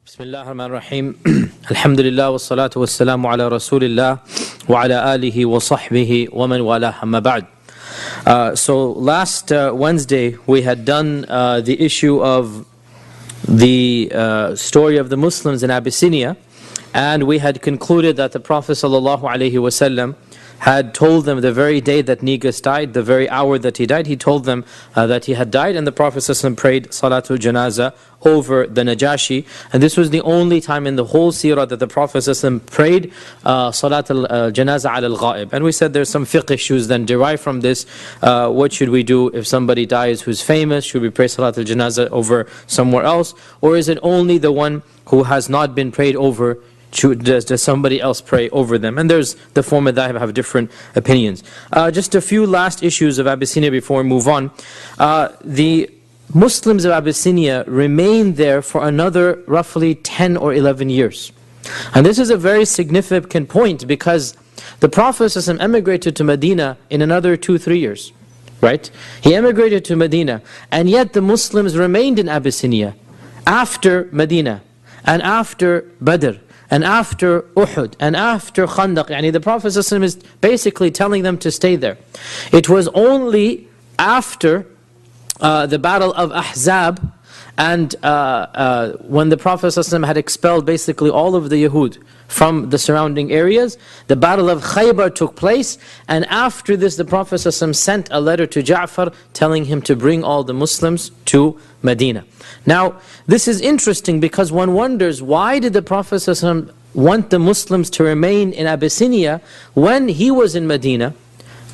Bismillah ar-Rahman ar-Rahim. Alhamdulillah wa salatu wa salamu ala Rasulillah wa ala alihi wa sahbihi wa man wala amma ba'd. So last Wednesday we had done the issue of the story of the Muslims in Abyssinia, and we had concluded that the Prophet sallallahu alaihi wasallam had told them the very day that Negus died, the very hour that he died, he told them that he had died, and the Prophet ﷺ prayed Salatul Janazah over the Najashi. And this was the only time in the whole Sirah that the Prophet ﷺ prayed Salatul Janazah al-Ghaib. And we said there's some fiqh issues then derived from this. What should we do if somebody dies who's famous? Should we pray Salatul Janazah over somewhere else? Or is it only the one who has not been prayed over? Does somebody else pray over them? And there's the form that have different opinions. Just a few last issues of Abyssinia before we move on. The Muslims of Abyssinia remained there for another roughly 10 or 11 years. And this is a very significant point because the Prophet ﷺ emigrated to Medina in another 2-3 years. Right? He emigrated to Medina, and yet the Muslims remained in Abyssinia after Medina and after Badr and after Uhud, and after Khandaq. Yani the Prophet ﷺ is basically telling them to stay there. It was only after the battle of Ahzab, and when the Prophet ﷺ had expelled basically all of the Yahud from the surrounding areas, the battle of Khaybar took place, and after this the Prophet ﷺ sent a letter to Ja'far telling him to bring all the Muslims to Medina. Now, this is interesting because one wonders, why did the Prophet ﷺ want the Muslims to remain in Abyssinia when he was in Medina,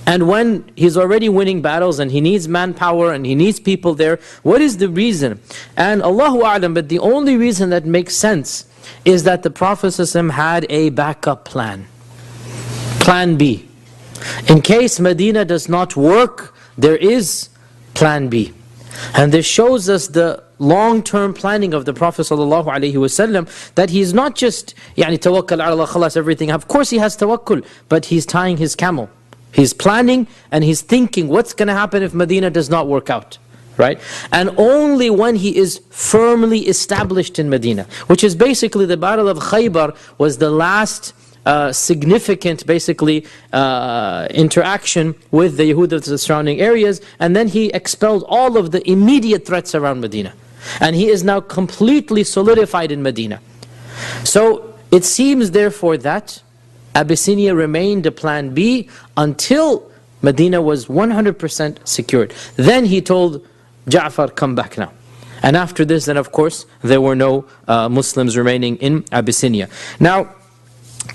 and when he's already winning battles and he needs manpower and he needs people there? What is the reason? And Allahu A'lam, but the only reason that makes sense is that the Prophet ﷺ had a backup plan. Plan B. In case Medina does not work, there is Plan B. And this shows us the long-term planning of the Prophet ﷺ, that he's not just tawakkal ala Allah, khalas, everything. Of course he has tawakkul, but he's tying his camel. He's planning and he's thinking what's going to happen if Medina does not work out. Right? And only when he is firmly established in Medina, which is basically the battle of Khaybar, was the last significant basically interaction with the Yahud of the surrounding areas, and then he expelled all of the immediate threats around Medina, and he is now completely solidified in Medina. So it seems therefore that Abyssinia remained a plan B until Medina was 100% secured. Then he told Ja'far, come back now. And after this, then of course there were no Muslims remaining in Abyssinia. Now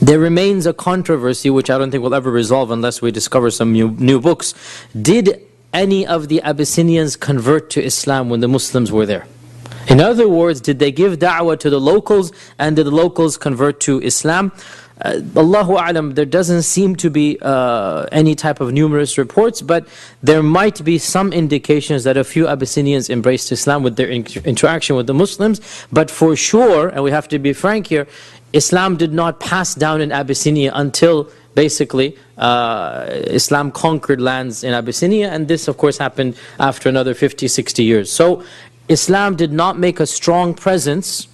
there remains a controversy which I don't think will ever resolve unless we discover some new books. Did any of the Abyssinians convert to Islam when the Muslims were there? In other words, did they give da'wah to the locals, and did the locals convert to Islam? Allahu A'lam, there doesn't seem to be any type of numerous reports, but there might be some indications that a few Abyssinians embraced Islam with their interaction with the Muslims. But for sure, and we have to be frank here, Islam did not pass down in Abyssinia until basically Islam conquered lands in Abyssinia, and this of course happened after another 50-60 years. So Islam did not make a strong presence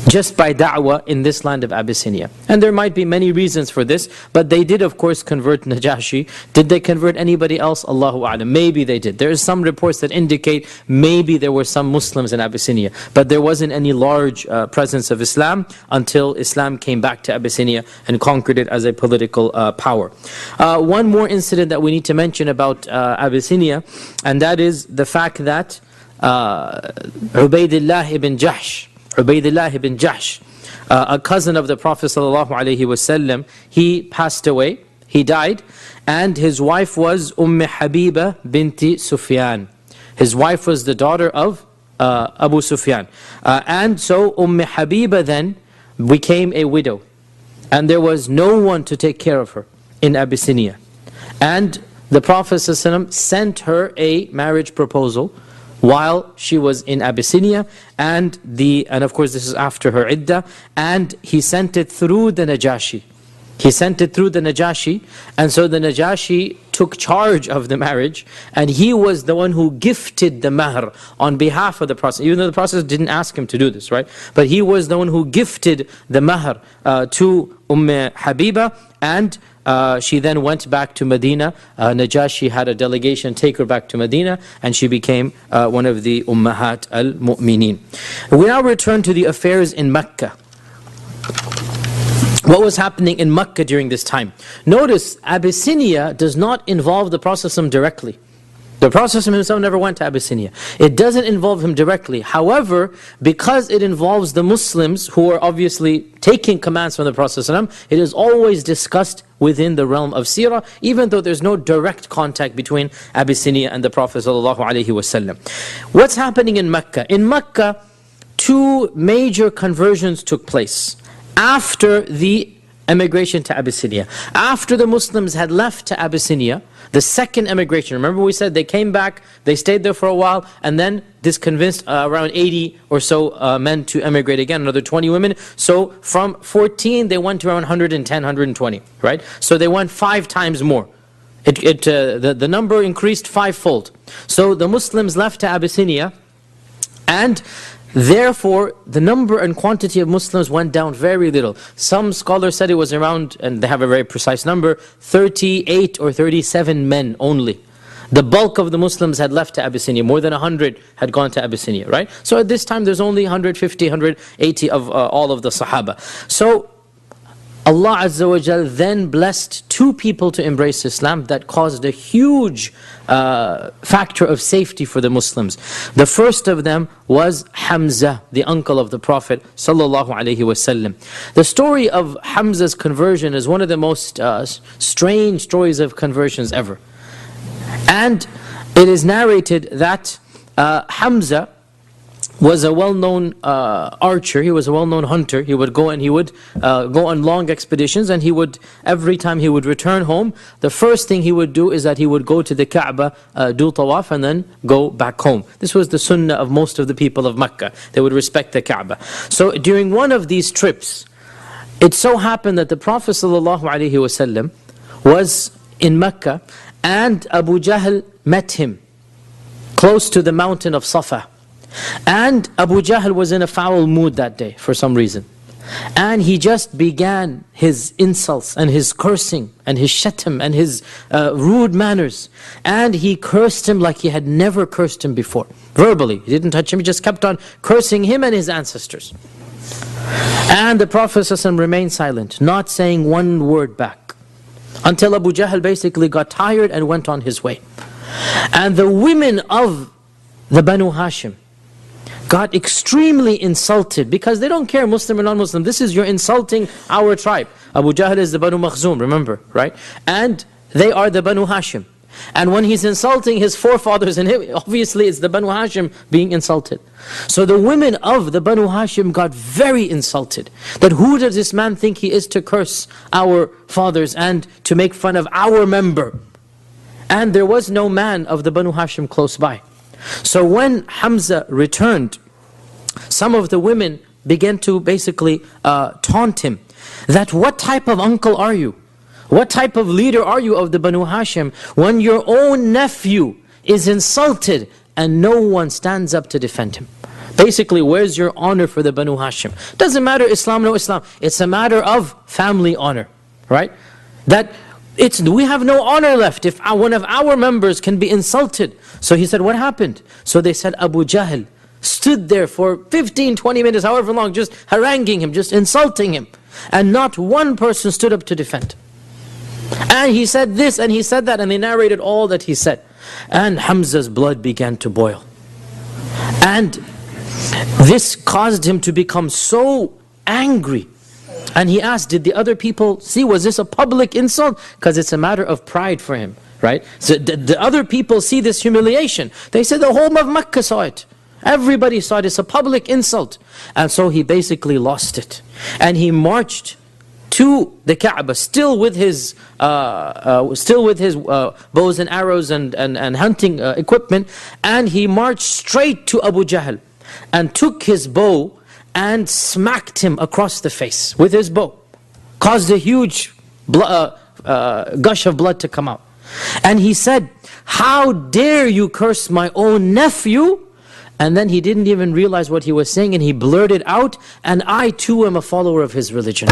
just by da'wah in this land of Abyssinia. And there might be many reasons for this, but they did of course convert Najashi. Did they convert anybody else? Allahu A'lam. Maybe they did. There are some reports that indicate maybe there were some Muslims in Abyssinia, but there wasn't any large presence of Islam until Islam came back to Abyssinia and conquered it as a political power. One more incident that we need to mention about Abyssinia, and that is the fact that Ubaydullah ibn Jahsh, a cousin of the Prophet ﷺ, he passed away, he died, and his wife was Habiba binti Sufyan. His wife was the daughter of Abu Sufyan. And so Habiba then became a widow, and there was no one to take care of her in Abyssinia. And the Prophet ﷺ sent her a marriage proposal while she was in Abyssinia, and of course this is after her iddah, and he sent it through the Najashi. He sent it through the Najashi, and so the Najashi took charge of the marriage, and he was the one who gifted the mahr on behalf of the Prophet, even though the Prophet didn't ask him to do this, right? But he was the one who gifted the mahr to Habiba, and she then went back to Medina. Najashi had a delegation take her back to Medina, and she became one of the Ummahat al-Mu'mineen. We now return to the affairs in Mecca. What was happening in Mecca during this time? Notice, Abyssinia does not involve the Prophet directly. The Prophet himself never went to Abyssinia. It doesn't involve him directly. However, because it involves the Muslims who are obviously taking commands from the Prophet, it is always discussed within the realm of Sirah, even though there's no direct contact between Abyssinia and the Prophet ﷺ. What's happening in Mecca? In Mecca, two major conversions took place after the emigration to Abyssinia. After the Muslims had left to Abyssinia, the second emigration, remember we said they came back, they stayed there for a while, and then this convinced around 80 or so men to emigrate again, another 20 women. So from 14 they went to around 110, 120, right? So they went 5 times more. The number increased 5-fold. So the Muslims left to Abyssinia, and therefore, the number and quantity of Muslims went down very little. Some scholars said it was around, and they have a very precise number, 38 or 37 men only. The bulk of the Muslims had left to Abyssinia. More than 100 had gone to Abyssinia, right? So at this time, there's only 150, 180 of all of the Sahaba. So Allah Azza wa Jal then blessed 2 people to embrace Islam that caused a huge factor of safety for the Muslims. The first of them was Hamza, the uncle of the Prophet sallallahu alaihi wasallam. The story of Hamza's conversion is one of the most strange stories of conversions ever. And it is narrated that Hamza was a well-known archer. He was a well-known hunter. He would go and he would go on long expeditions, and he would, every time he would return home, the first thing he would do is that he would go to the Kaaba, do tawaf, and then go back home. This was the sunnah of most of the people of Mecca. They would respect the Kaaba. So during one of these trips, it so happened that the Prophet ﷺ was in Mecca, and Abu Jahl met him close to the mountain of Safa. And Abu Jahl was in a foul mood that day for some reason. And he just began his insults and his cursing and his shatam and his rude manners. And he cursed him like he had never cursed him before. Verbally, he didn't touch him, he just kept on cursing him and his ancestors. And the Prophet ﷺ remained silent, not saying one word back, until Abu Jahl basically got tired and went on his way. And the women of the Banu Hashim got extremely insulted, because they don't care Muslim or non-Muslim. This is, you're insulting our tribe. Abu Jahl is the Banu Makhzum, remember, right? And they are the Banu Hashim. And when he's insulting his forefathers, and him, obviously it's the Banu Hashim being insulted. So the women of the Banu Hashim got very insulted. That who does this man think he is to curse our fathers and to make fun of our member? And there was no man of the Banu Hashim close by. So when Hamza returned, some of the women began to basically taunt him, that what type of uncle are you? What type of leader are you of the Banu Hashim when your own nephew is insulted and no one stands up to defend him? Basically, where's your honor for the Banu Hashim? Doesn't matter Islam, no Islam. It's a matter of family honor, right? That we have no honor left if one of our members can be insulted. So he said, what happened? So they said, Abu Jahl stood there for 15, 20 minutes, however long, just haranguing him, just insulting him. And not one person stood up to defend. And he said this and he said that, and they narrated all that he said. And Hamza's blood began to boil. And this caused him to become so angry. And he asked, did the other people see, was this a public insult? Because it's a matter of pride for him, right? So the other people see this humiliation. They said the whole of Mecca saw it. Everybody saw it. It's a public insult. And so he basically lost it. And he marched to the Kaaba, still with his bows and arrows and hunting equipment. And he marched straight to Abu Jahl and took his bow and smacked him across the face with his bow. Caused a huge gush of blood to come out. And he said, "How dare you curse my own nephew?" And then he didn't even realize what he was saying, and he blurted out, "And I too am a follower of his religion."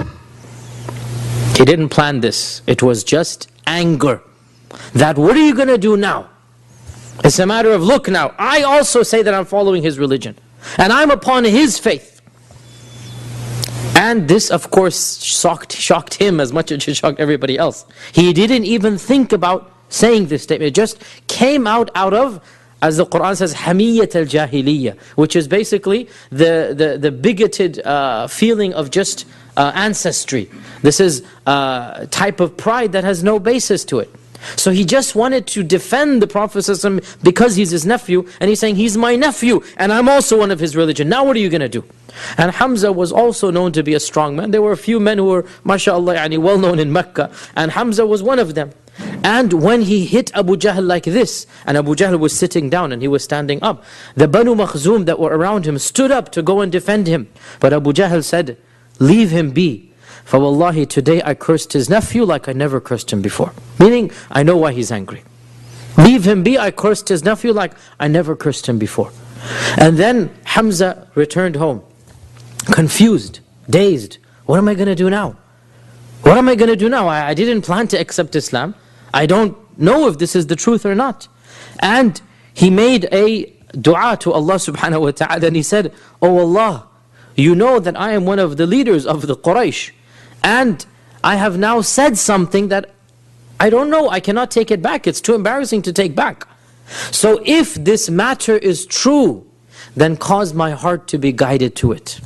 He didn't plan this. It was just anger. That what are you going to do now? It's a matter of, look now, I also say that I'm following his religion. And I'm upon his faith. And this, of course, shocked him as much as it shocked everybody else. He didn't even think about saying this statement. It just came out of, as the Quran says, hamiyyat al-jahiliyyah, which is basically the bigoted feeling of just ancestry. This is a type of pride that has no basis to it. So he just wanted to defend the Prophet ﷺ because he's his nephew, and he's saying, he's my nephew, and I'm also one of his religion. Now what are you going to do? And Hamza was also known to be a strong man. There were a few men who were, mashallah, well known in Mecca, and Hamza was one of them. And when he hit Abu Jahl like this, and Abu Jahl was sitting down and he was standing up, the Banu Makhzum that were around him stood up to go and defend him. But Abu Jahl said, "Leave him be. For wallahi, today I cursed his nephew like I never cursed him before." Meaning, I know why he's angry. Leave him be, I cursed his nephew like I never cursed him before. And then Hamza returned home, confused, dazed. What am I going to do now? What am I going to do now? I didn't plan to accept Islam. I don't know if this is the truth or not. And he made a dua to Allah subhanahu wa ta'ala, and he said, "Oh Allah, you know that I am one of the leaders of the Quraysh. And I have now said something that I don't know, I cannot take it back. It's too embarrassing to take back. So if this matter is true, then cause my heart to be guided to it.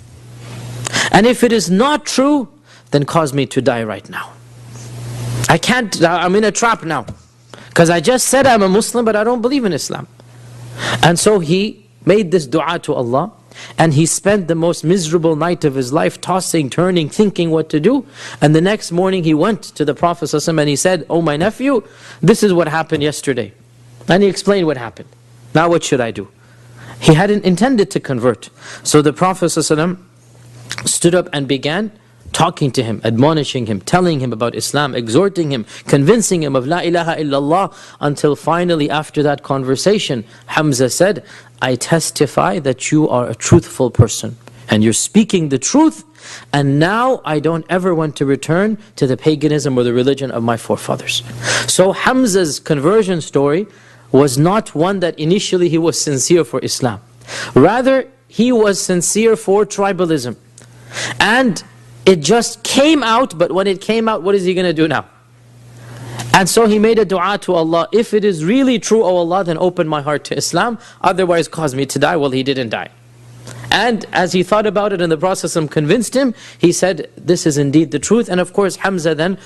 And if it is not true, then cause me to die right now. I can't, I'm in a trap now. Because I just said I'm a Muslim, but I don't believe in Islam." And so he made this dua to Allah, and he spent the most miserable night of his life tossing, turning, thinking what to do. And the next morning he went to the Prophet ﷺ and he said, "Oh my nephew, this is what happened yesterday." And he explained what happened. Now what should I do? He hadn't intended to convert. So the Prophet ﷺ stood up and began talking to him, admonishing him, telling him about Islam, exhorting him, convincing him of La ilaha illallah, until finally after that conversation, Hamza said, "I testify that you are a truthful person, and you're speaking the truth, and now I don't ever want to return to the paganism or the religion of my forefathers." So Hamza's conversion story was not one that initially he was sincere for Islam. Rather, he was sincere for tribalism. And it just came out, but when it came out, what is he going to do now? And so he made a dua to Allah, "If it is really true, O Allah, then open my heart to Islam, otherwise cause me to die." Well, he didn't die. And as he thought about it and the Prophet convinced him, he said, "This is indeed the truth." And of course, Hamza then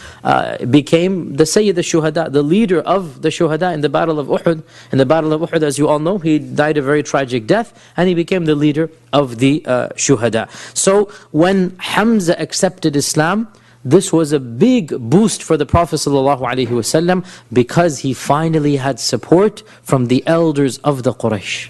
became the Sayyid al-Shuhada, the leader of the Shuhada in the Battle of Uhud. In the Battle of Uhud, as you all know, he died a very tragic death, and he became the leader of the Shuhada. So when Hamza accepted Islam, this was a big boost for the Prophet ﷺ, because he finally had support from the elders of the Quraysh.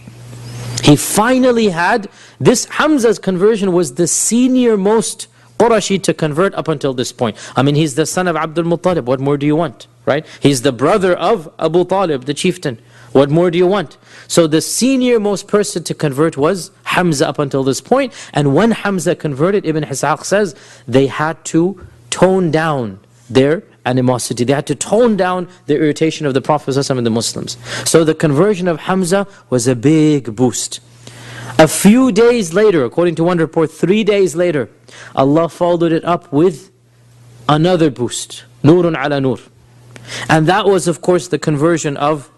He finally had this. Hamza's conversion was the senior most Qurashi to convert up until this point. I mean, he's the son of Abdul Muttalib. What more do you want, right? He's the brother of Abu Talib, the chieftain. What more do you want? So the senior most person to convert was Hamza up until this point. And when Hamza converted, Ibn Ishaq says, they had to tone down their animosity. They had to tone down the irritation of the Prophet ﷺ and the Muslims. So the conversion of Hamza was a big boost. A few days later, according to one report, 3 days later, Allah followed it up with another boost. Nurun ala nur. And that was, of course, the conversion of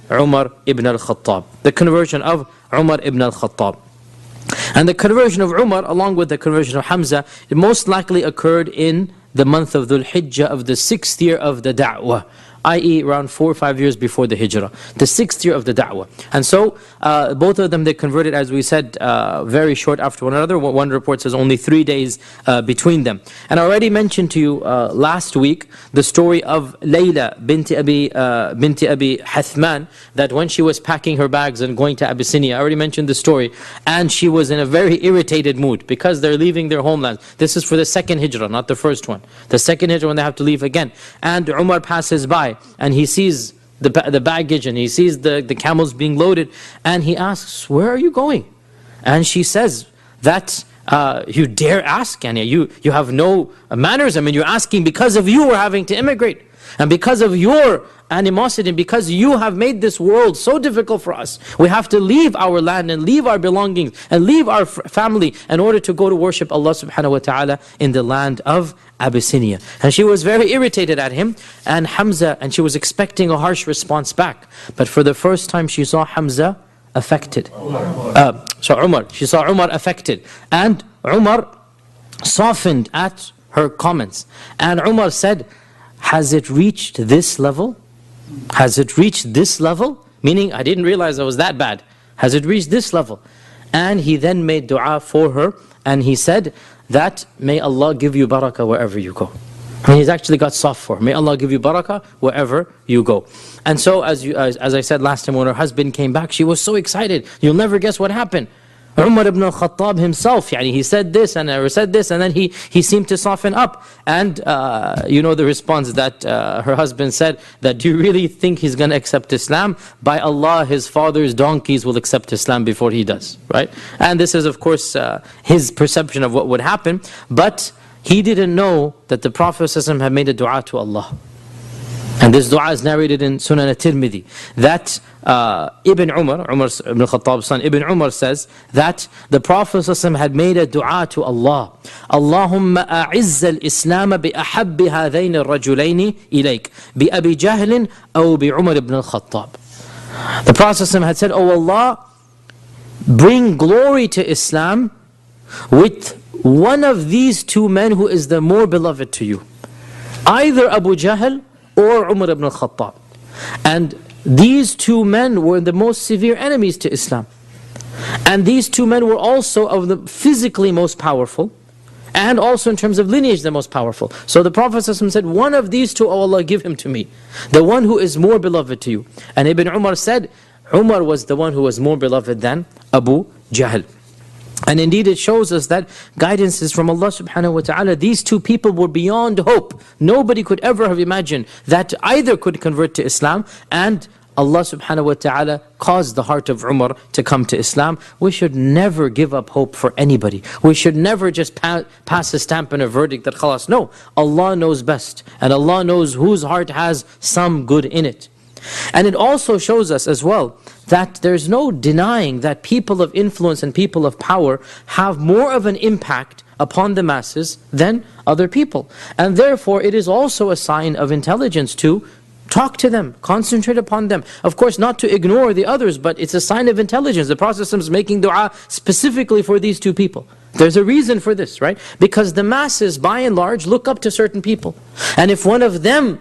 Umar ibn al-Khattab. The conversion of Umar ibn al-Khattab. And the conversion of Umar, along with the conversion of Hamza, it most likely occurred in the month of Dhul Hijjah of the 6th year of the Da'wah i.e. around 4 or 5 years before the hijrah, the 6th year of the da'wah. And so both of them, they converted, as we said, very short after one another. One report says only 3 days between them. And I already mentioned to you last week the story of Layla binti Abi Hathman, that when she was packing her bags and going to Abyssinia, I already mentioned the story, and she was in a very irritated mood because they're leaving their homeland. This is for the second hijrah, not the first one. The second hijrah when they have to leave again. And Umar passes by and he sees the baggage and he sees the camels being loaded, and he asks, "Where are you going?" And she says that, "You dare ask, and you have no manners. I mean, you're asking because of you we're having to immigrate. And because of your animosity, and because you have made this world so difficult for us, we have to leave our land and leave our belongings and leave our family in order to go to worship Allah subhanahu wa ta'ala in the land of Abyssinia." And she was very irritated at him and Hamza, and she was expecting a harsh response back. But for the first time she saw Hamza affected. Umar. She saw Umar affected. And Umar softened at her comments. And Umar said, "Has it reached this level? Has it reached this level?" Meaning, I didn't realize I was that bad. Has it reached this level? And he then made dua for her, and he said that, "May Allah give you barakah wherever you go." And he's actually got soft for her. May Allah give you barakah wherever you go. And so, as I said last time, when her husband came back, she was so excited. You'll never guess what happened. Umar ibn Khattab himself, he said this and said this, and then he seemed to soften up. And you know the response that her husband said, that, "Do you really think he's going to accept Islam? By Allah, his father's donkeys will accept Islam before he does." Right? And this is of course his perception of what would happen. But he didn't know that the Prophet ﷺ had made a dua to Allah. And this dua is narrated in Sunan al-Tirmidhi, that Ibn Umar ibn Khattab's son, Ibn Umar says that the Prophet ﷺ had made a dua to Allah. "Allahumma a'izz al-Islam bi ahabbi hadayn al-rajulayn ilayk, bi Abi Jahl aw bi Umar ibn al-Khattab." The Prophet ﷺ had said, "Oh Allah, bring glory to Islam with one of these two men who is the more beloved to you, either Abu Jahl or Umar ibn al-Khattab." And these two men were the most severe enemies to Islam. And these two men were also of the physically most powerful, and also in terms of lineage the most powerful. So the Prophet ﷺ said, "One of these two, oh Allah, give him to me, the one who is more beloved to you." And Ibn Umar said, Umar was the one who was more beloved than Abu Jahl. And indeed it shows us that guidance is from Allah subhanahu wa ta'ala. These two people were beyond hope. Nobody could ever have imagined that either could convert to Islam, and Allah subhanahu wa ta'ala caused the heart of Umar to come to Islam. We should never give up hope for anybody. We should never just pass a stamp and a verdict that khalas. No, Allah knows best, and Allah knows whose heart has some good in it. And it also shows us as well that there's no denying that people of influence and people of power have more of an impact upon the masses than other people. And therefore it is also a sign of intelligence to talk to them, concentrate upon them. Of course, not to ignore the others, but it's a sign of intelligence. The Prophet is making dua specifically for these two people. There's a reason for this, right? Because the masses, by and large, look up to certain people. And if one of them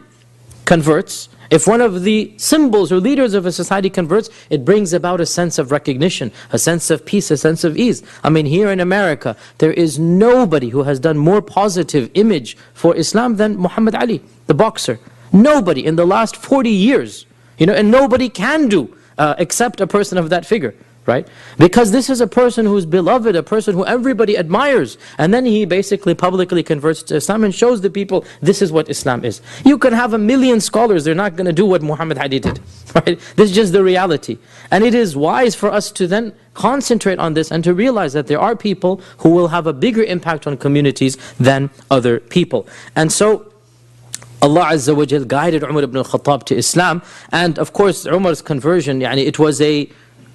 converts, if one of the symbols or leaders of a society converts, it brings about a sense of recognition, a sense of peace, a sense of ease. I mean, here in America, there is nobody who has done more positive image for Islam than Muhammad Ali, the boxer. Nobody in the last 40 years, and nobody can do except a person of that figure. Right? Because this is a person who's beloved, a person who everybody admires. And then he basically publicly converts to Islam and shows the people this is what Islam is. You can have 1,000,000 scholars, they're not going to do what Muhammad Ali did. Right? This is just the reality. And it is wise for us to then concentrate on this and to realize that there are people who will have a bigger impact on communities than other people. And so Allah Azza wa Jal guided Umar ibn al-Khattab to Islam. And of course Umar's conversion, it was a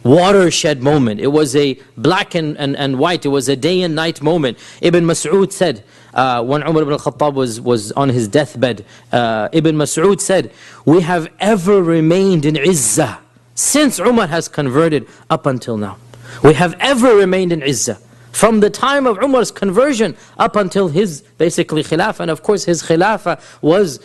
watershed moment. It was a black and white, it was a day and night moment. Ibn Mas'ud said, when Umar ibn al-Khattab was on his deathbed, Ibn Mas'ud said, "We have ever remained in izzah since Umar has converted up until now. We have ever remained in izzah. From the time of Umar's conversion up until his basically khilafah." And of course his khilafah was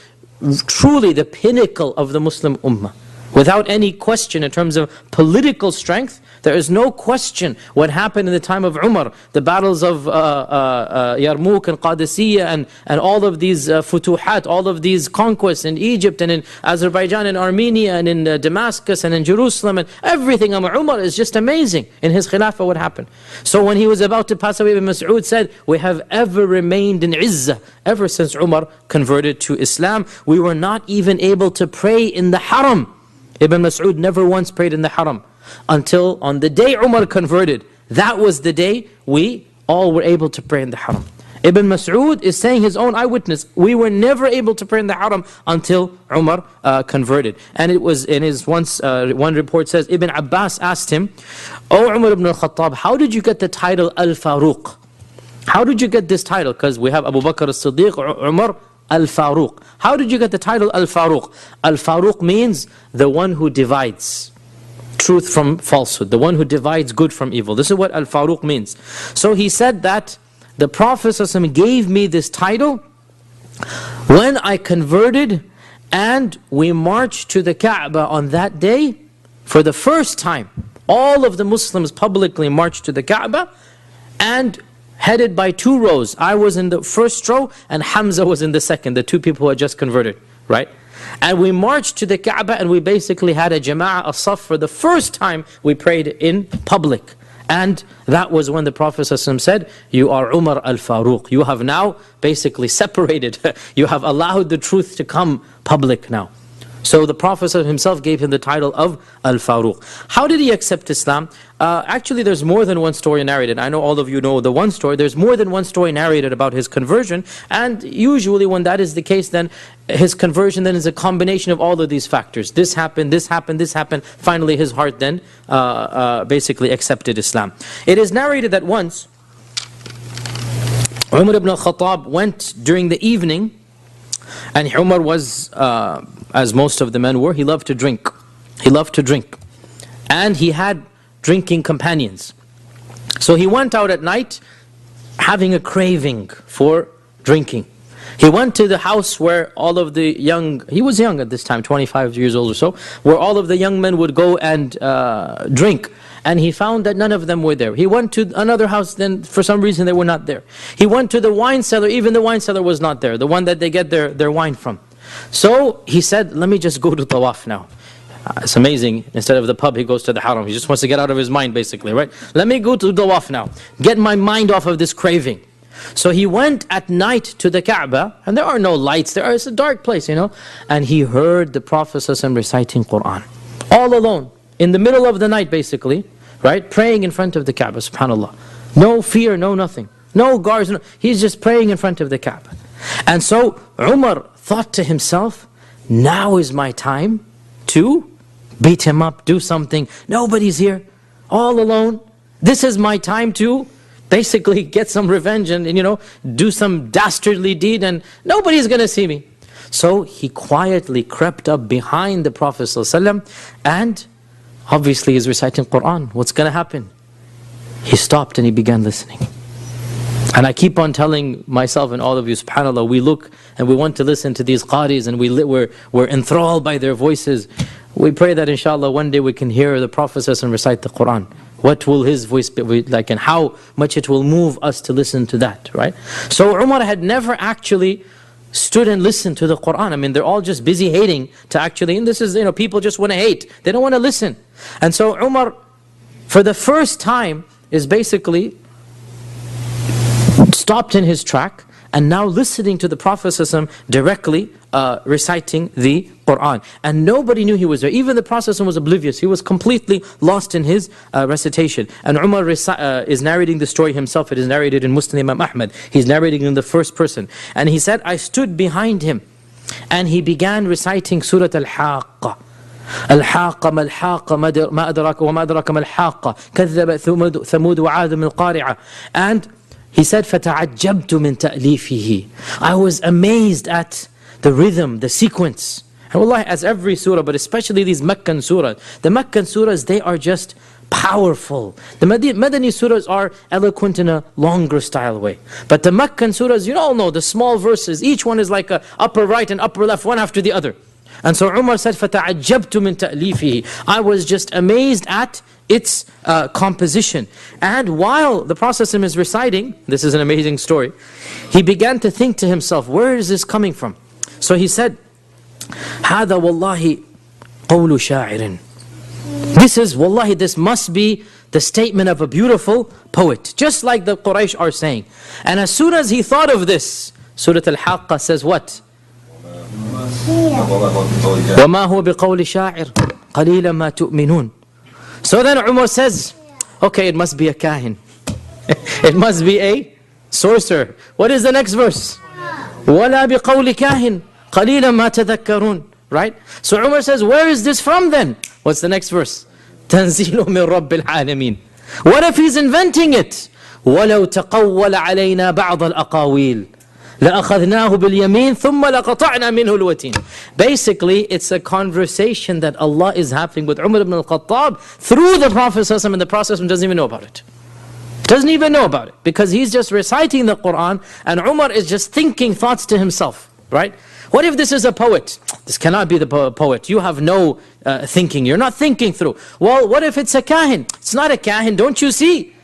truly the pinnacle of the Muslim Ummah. Without any question in terms of political strength, there is no question what happened in the time of Umar, the battles of Yarmouk and Qadisiyya and all of these futuhat, all of these conquests in Egypt and in Azerbaijan and Armenia and in Damascus and in Jerusalem and everything. Umar is just amazing in his khilafah what happened. So when he was about to pass away, Ibn Mas'ud said, we have ever remained in izzah. Ever since Umar converted to Islam, we were not even able to pray in the haram. Ibn Mas'ud never once prayed in the haram until on the day Umar converted. That was the day we all were able to pray in the haram. Ibn Mas'ud is saying his own eyewitness, we were never able to pray in the haram until Umar converted. And it was in his one report says, Ibn Abbas asked him, O Umar ibn al-Khattab, how did you get the title Al-Faruq? How did you get this title? Because we have Abu Bakr as-Siddiq, Umar Al-Faruq. How did you get the title Al-Faruq? Al-Faruq means the one who divides truth from falsehood, the one who divides good from evil. This is what Al-Faruq means. So he said that the Prophet ﷺ gave me this title when I converted and we marched to the Kaaba on that day for the first time. All of the Muslims publicly marched to the Kaaba and headed by two rows. I was in the first row and Hamza was in the second, the two people who had just converted, right? And we marched to the Kaaba and we basically had a jama'ah, a saf. For the first time we prayed in public. And that was when the Prophet ﷺ said, you are Umar al-Faruq. You have now basically separated. You have allowed the truth to come public now. So the Prophet himself gave him the title of Al-Faruq. How did he accept Islam? Actually, there's more than one story narrated. I know all of you know the one story. There's more than one story narrated about his conversion. And usually when that is the case, then his conversion then is a combination of all of these factors. This happened, this happened, this happened. Finally, his heart then basically accepted Islam. It is narrated that once, Umar ibn al-Khattab went during the evening, and Umar was, as most of the men were, he loved to drink. He loved to drink. And he had drinking companions. So he went out at night having a craving for drinking. He went to the house where all of the young, he was young at this time, 25 years old or so, where all of the young men would go and drink. And he found that none of them were there. He went to another house, then for some reason they were not there. He went to the wine cellar, even the wine cellar was not there, the one that they get their wine from. So he said, let me just go to tawaf now. It's amazing, instead of the pub he goes to the haram. He just wants to get out of his mind basically, right? Let me go to tawaf now, get my mind off of this craving. So he went at night to the Kaaba, and there are no lights there, it's a dark place, you know. And he heard the Prophet ﷺ reciting Qur'an, all alone, in the middle of the night basically, right? Praying in front of the Kaaba, subhanAllah. No fear, no nothing, no guards, no, he's just praying in front of the Kaaba. And so Umar thought to himself, now is my time to beat him up, do something. Nobody's here, all alone. This is my time to basically get some revenge and you know, do some dastardly deed, and nobody's going to see me. So he quietly crept up behind the Prophet ﷺ, and obviously he's reciting Qur'an. What's going to happen? He stopped and he began listening. And I keep on telling myself and all of you, subhanAllah, we look and we want to listen to these qaris, and we're enthralled by their voices. We pray that inshallah one day we can hear the Prophet ﷺ recite the Qur'an. What will his voice be like, and how much it will move us to listen to that, right? So Umar had never actually stood and listened to the Qur'an. I mean, they're all just busy hating to actually, and this is, you know, people just want to hate. They don't want to listen. And so Umar, for the first time, is basically stopped in his track and now listening to the Prophet ﷺ directly reciting the Qur'an. And nobody knew he was there. Even the Prophet ﷺ was oblivious. He was completely lost in his recitation. And Umar is narrating the story himself. It is narrated in Muslim Imam Ahmad. He's narrating in the first person. And he said, I stood behind him and he began reciting Surah Al-Haqqa. الحاقة ما الحاقة ما أدراك وما أدراك ما الحاقة كذب ثمود وعاد من القارعة. And he said, فَتَعَجَّبْتُ مِنْ تَأْلِيفِهِ. I was amazed at the rhythm, the sequence. And wallahi, as every surah, but especially these Meccan surahs, the Meccan surahs, they are just powerful. The Madani surahs are eloquent in a longer style way. But the Meccan surahs, you all know, the small verses, each one is like a upper right and upper left, one after the other. And so Umar said, فَتَعَجَّبْتُ مِن تَأْلِيفِهِ. I was just amazed at its composition. And while the Prophet is reciting, this is an amazing story, he began to think to himself, where is this coming from? So he said, هَذَا وَاللَّهِ قَوْلُ شَاعِرٍ. This is, wallahi, this must be the statement of a beautiful poet, just like the Quraysh are saying. And as soon as he thought of this, Surah Al-Haqqa says what? وَمَا هُوَ بِقَوْلِ شَاعِرٍ قَلِيلًا مَا تُؤْمِنُونَ. So then Umar says, okay, it must be a kahin. It must be a sorcerer. What is the next verse? وَلَا بِقَوْلِ كَاهِنٍ قَلِيلًا مَا تَذَكَّرُونَ. Right? So Umar says, where is this from then? What's the next verse? تَنزِيلٌ مِّن رَبِّ الْعَالَمِينَ. What if he's inventing it? وَلَوْ تَقَوَّلَ عَلَيْنَا بَعْضَ الْأَقَاوِيلِ لَأَخَذْنَاهُ بِالْيَمِينِ ثُمَّ لَقَطَعْنَا مِنْهُ الْوَتِينَ. Basically, it's a conversation that Allah is having with Umar ibn al-Khattab through the Prophet ﷺ, and the Prophet doesn't even know about it. Doesn't even know about it, because he's just reciting the Quran, and Umar is just thinking thoughts to himself, right? What if this is a poet? This cannot be the poet. You have no thinking. You're not thinking through. Well, what if it's a kahin? It's not a kahin, don't you see?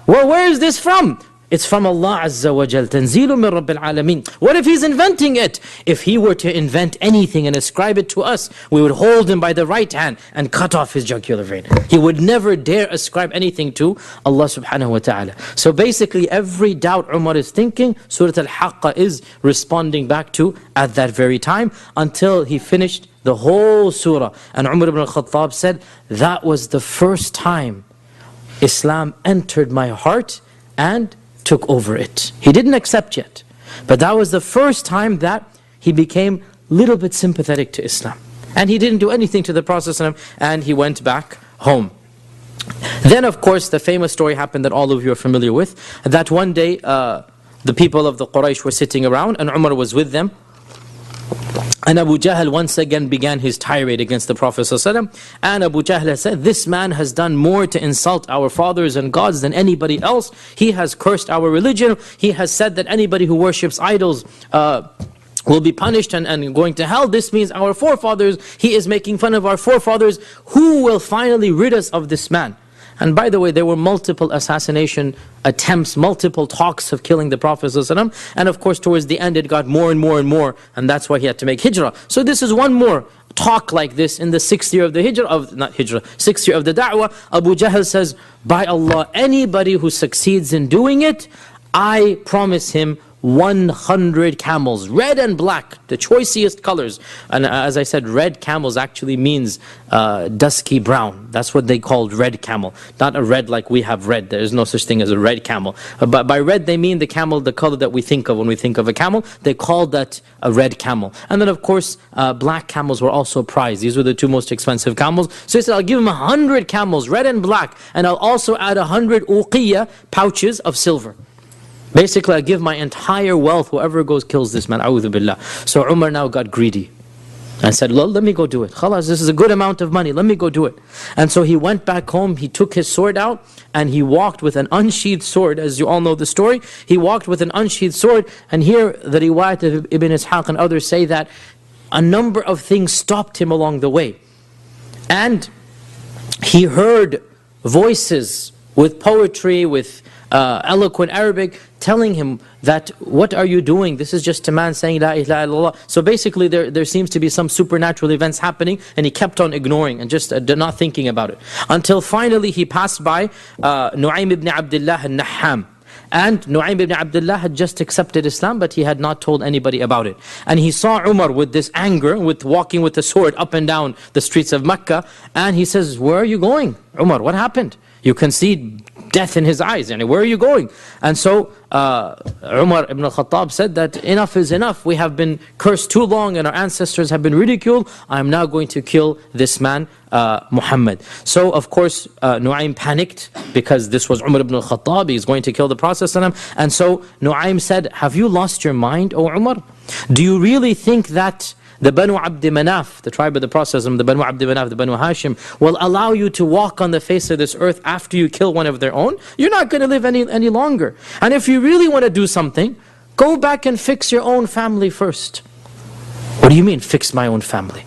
Well, where is this from? It's from Allah Azza wa Jal. تَنزِيلٌ مِّن رَبِّ الْعَالَمِينَ. What if he's inventing it? If he were to invent anything and ascribe it to us, we would hold him by the right hand and cut off his jugular vein. He would never dare ascribe anything to Allah subhanahu wa ta'ala. So basically every doubt Umar is thinking, Surah Al-Haqqa is responding back to at that very time, until he finished the whole surah. And Umar ibn al-Khattab said, that was the first time Islam entered my heart and took over it. He didn't accept yet, but that was the first time that he became a little bit sympathetic to Islam. And he didn't do anything to the Prophet ﷺ, and he went back home. Then of course the famous story happened that all of you are familiar with, that one day the people of the Quraysh were sitting around and Umar was with them. And Abu Jahl once again began his tirade against the Prophet ﷺ. And Abu Jahl said, this man has done more to insult our fathers and gods than anybody else. He has cursed our religion. He has said that anybody who worships idols will be punished and going to hell. This means our forefathers. He is making fun of our forefathers. Who will finally rid us of this man? And by the way, there were multiple assassination attempts, multiple talks of killing the Prophet ﷺ. And of course, towards the end, it got more and more and more. And that's why he had to make hijrah. So this is one more talk like this in the 6th year of the hijrah, 6th year of the da'wah. Abu Jahl says, by Allah, anybody who succeeds in doing it, I promise him 100 camels, red and black, the choicest colors. And as I said, red camels actually means dusky brown. That's what they called red camel. Not a red like we have red. There is no such thing as a red camel. But by red they mean the camel, the color that we think of when we think of a camel. They called that a red camel. And then of course, black camels were also prized. These were the two most expensive camels. So he said, I'll give him 100 camels, red and black. And I'll also add 100 uqiyya, pouches of silver. Basically, I give my entire wealth, whoever goes kills this man, a'udhu billah. So Umar now got greedy and said, well, let me go do it. Khalas, this is a good amount of money, let me go do it. And so he went back home, he took his sword out, and he walked with an unsheathed sword. As you all know the story, he walked with an unsheathed sword. And here the riwayat of Ibn Ishaq and others say that a number of things stopped him along the way. And he heard voices with poetry, with eloquent Arabic, telling him that, what are you doing? This is just a man saying La ilaha illallah. So basically there seems to be some supernatural events happening, and he kept on ignoring and just not thinking about it. Until finally he passed by Nu'aym ibn Abdullah al-Nahham. And Nu'aym ibn Abdullah had just accepted Islam, but he had not told anybody about it. And he saw Umar with this anger, with walking with the sword up and down the streets of Mecca. And he says, where are you going? Umar, what happened? You can see death in his eyes. And where are you going? And so Umar ibn Khattab said that enough is enough. We have been cursed too long and our ancestors have been ridiculed. I am now going to kill this man, Muhammad. So of course Nu'aym panicked because this was Umar ibn Khattab. He's going to kill the Prophet. And so Nu'aym said, have you lost your mind, O Umar? Do you really think that the Banu Abd Manaf, the tribe of the Prophet, the Banu Abd Manaf, the Banu Hashim, will allow you to walk on the face of this earth after you kill one of their own? You're not going to live any longer. And if you really want to do something, go back and fix your own family first. What do you mean, fix my own family?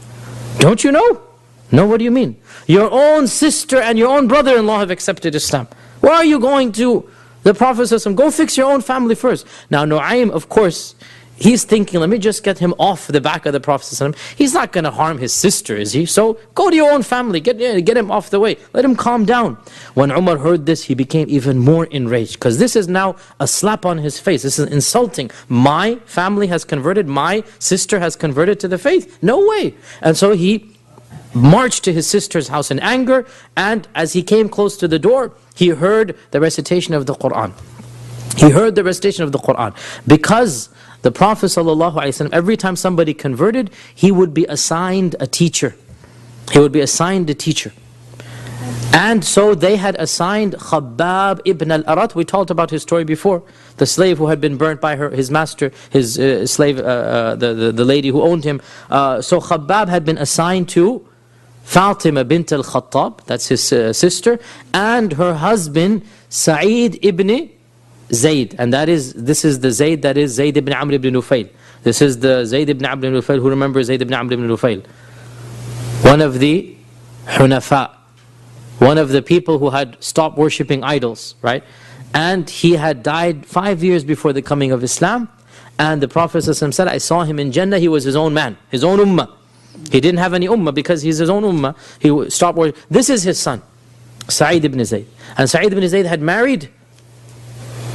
Don't you know? No, what do you mean? Your own sister and your own brother-in-law have accepted Islam. Why are you going to the Prophet says, go fix your own family first. Now Nu'aym, of course, he's thinking, let me just get him off the back of the Prophet. He's not going to harm his sister, is he? So go to your own family, get him off the way, let him calm down. When Umar heard this, he became even more enraged, because this is now a slap on his face. This is insulting. My family has converted, my sister has converted to the faith. No way. And so he marched to his sister's house in anger, and as he came close to the door, he heard the recitation of the Qur'an. He heard the recitation of the Qur'an. Because the Prophet ﷺ, every time somebody converted, he would be assigned a teacher. He would be assigned a teacher. And so they had assigned Khabbab ibn al-Arat. We talked about his story before. The slave who had been burnt by his master, his slave, the lady who owned him. So Khabbab had been assigned to Fatima bint al-Khattab, that's his sister, and her husband Sa'id ibn Zayd. And this is the Zayd that is Zayd ibn Amr ibn Nufayl. This is the Zayd ibn Amr ibn Nufayl. Who remembers Zayd ibn Amr ibn Nufayl? One of the Hunafa. One of the people who had stopped worshipping idols, right? And he had died 5 years before the coming of Islam. And the Prophet ﷺ said, I saw him in Jannah. He was his own man, his own ummah. He didn't have any ummah because he's his own ummah. He stopped worshiping. This is his son, Sa'id ibn Zayd. And Sa'id ibn Zayd had married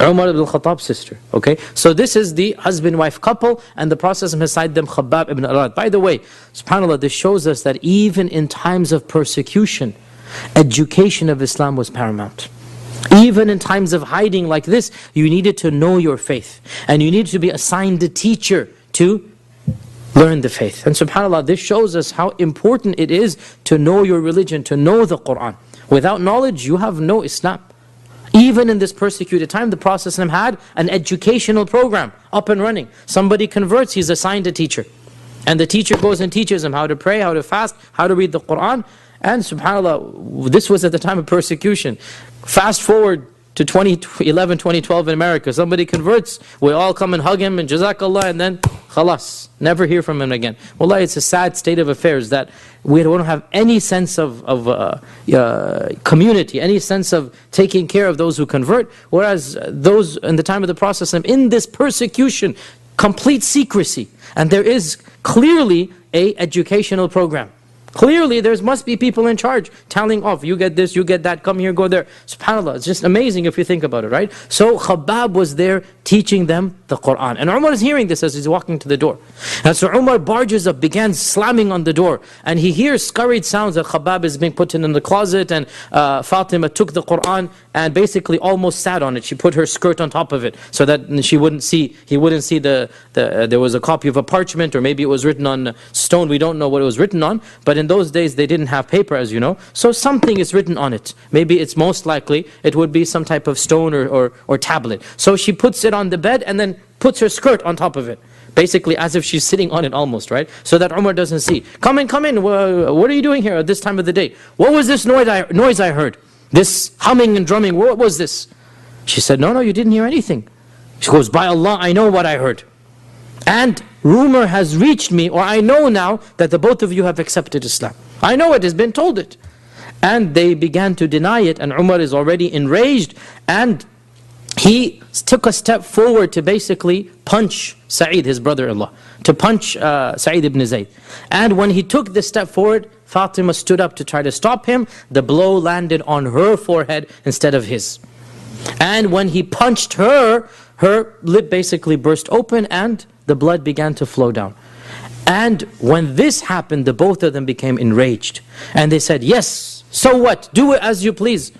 Umar ibn Khattab's sister. Okay, so this is the husband-wife couple, and the Prophet has assigned them Khabbab ibn al-Arat. By the way, subhanAllah, this shows us that even in times of persecution, education of Islam was paramount. Even in times of hiding like this, you needed to know your faith, and you needed to be assigned a teacher to learn the faith. And subhanAllah, this shows us how important it is to know your religion, to know the Qur'an. Without knowledge, you have no Islam. Even in this persecuted time, the Prophet had an educational program up and running. Somebody converts, he's assigned a teacher. And the teacher goes and teaches him how to pray, how to fast, how to read the Qur'an. And subhanAllah, this was at the time of persecution. Fast forward to 2011, 2012 in America. Somebody converts, we all come and hug him and Jazakallah, and then khalas, never hear from him again. Wallah, it's a sad state of affairs that we don't have any sense of community, any sense of taking care of those who convert, whereas those in the time of the Prophet, in this persecution, complete secrecy. And there is clearly an educational program. Clearly, there must be people in charge telling off, you get this, you get that, come here, go there. SubhanAllah, it's just amazing if you think about it, right? So Khabbab was there teaching them the Qur'an. And Umar is hearing this as he's walking to the door. And so Umar barges up, began slamming on the door. And he hears scurried sounds that Khabbab is being put in the closet. And Fatima took the Qur'an and basically almost sat on it. She put her skirt on top of it so that she wouldn't see, he wouldn't see there was a copy of a parchment, or maybe it was written on stone. We don't know what it was written on. But in those days, they didn't have paper, as you know. So something is written on it. Maybe it's most likely, it would be some type of stone or tablet. So she puts it on the bed and then puts her skirt on top of it. Basically as if she's sitting on it almost, right? So that Umar doesn't see. Come in, come in. What are you doing here at this time of the day? What was this noise I heard? This humming and drumming, what was this? She said, no, you didn't hear anything. She goes, by Allah, I know what I heard. And rumor has reached me, or I know now that the both of you have accepted Islam. I know it has been told it. And they began to deny it, and Umar is already enraged, and he took a step forward to basically punch Sa'id, his brother-in-law, to punch Sa'id ibn Zayd. And when he took this step forward, Fatima stood up to try to stop him. The blow landed on her forehead instead of his. And when he punched her, her lip basically burst open and the blood began to flow down. And when this happened, the both of them became enraged. And they said, yes, so what? Do it as you please.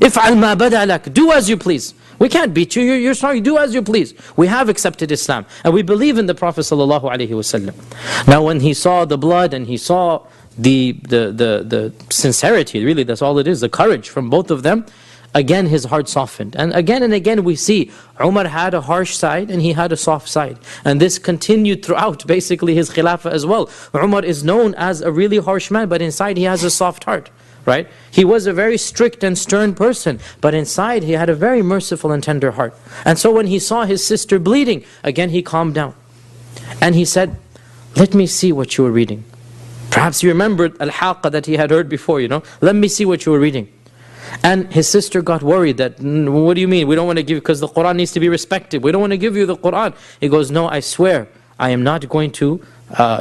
If'al ma bada lak. Do as you please. We can't beat you. You're sorry. Do as you please. We have accepted Islam. And we believe in the Prophet ﷺ. Now when he saw the blood and he saw the sincerity, really that's all it is, the courage from both of them, again his heart softened. And again we see Umar had a harsh side and he had a soft side. And this continued throughout basically his khilafah as well. Umar is known as a really harsh man, but inside he has a soft heart. Right? He was a very strict and stern person, but inside he had a very merciful and tender heart. And so when he saw his sister bleeding, again he calmed down. And he said, let me see what you were reading. Perhaps you remembered al-haqqa that he had heard before, Let me see what you were reading. And his sister got worried that, what do you mean? We don't want to give, because the Quran needs to be respected. We don't want to give you the Quran. He goes, no, I swear, I am not going to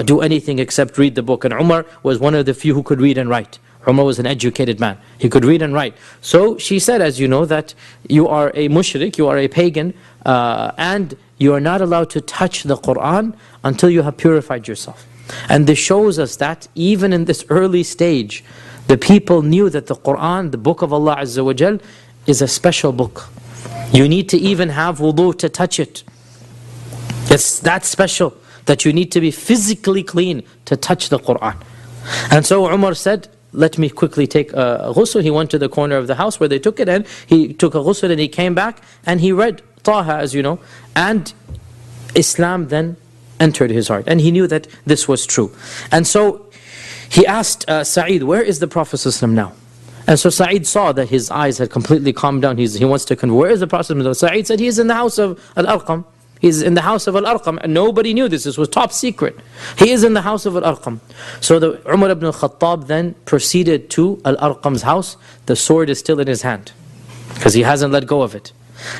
do anything except read the book. And Umar was one of the few who could read and write. Umar was an educated man. He could read and write. So she said, as you know, that you are a mushrik, you are a pagan, and you are not allowed to touch the Quran until you have purified yourself. And this shows us that even in this early stage, the people knew that the Quran, the book of Allah Azza wa Jal, is a special book. You need to even have wudu to touch it. It's that special that you need to be physically clean to touch the Quran. And so Umar said, let me quickly take a ghusl. He went to the corner of the house where they took it, and he took a ghusl and he came back and he read Taha, as you know, and Islam then entered his heart. And he knew that this was true. And so he asked Sa'id, where is the Prophet ﷺ now? And so Sa'id saw that his eyes had completely calmed down. He wants to convert. Where is the Prophet ﷺ? Sa'id said, he is in the house of Al-Arqam. He's in the house of Al-Arqam, and nobody knew this. This was top secret. He is in the house of Al-Arqam. So the Umar ibn Khattab then proceeded to Al-Arqam's house. The sword is still in his hand, because he hasn't let go of it.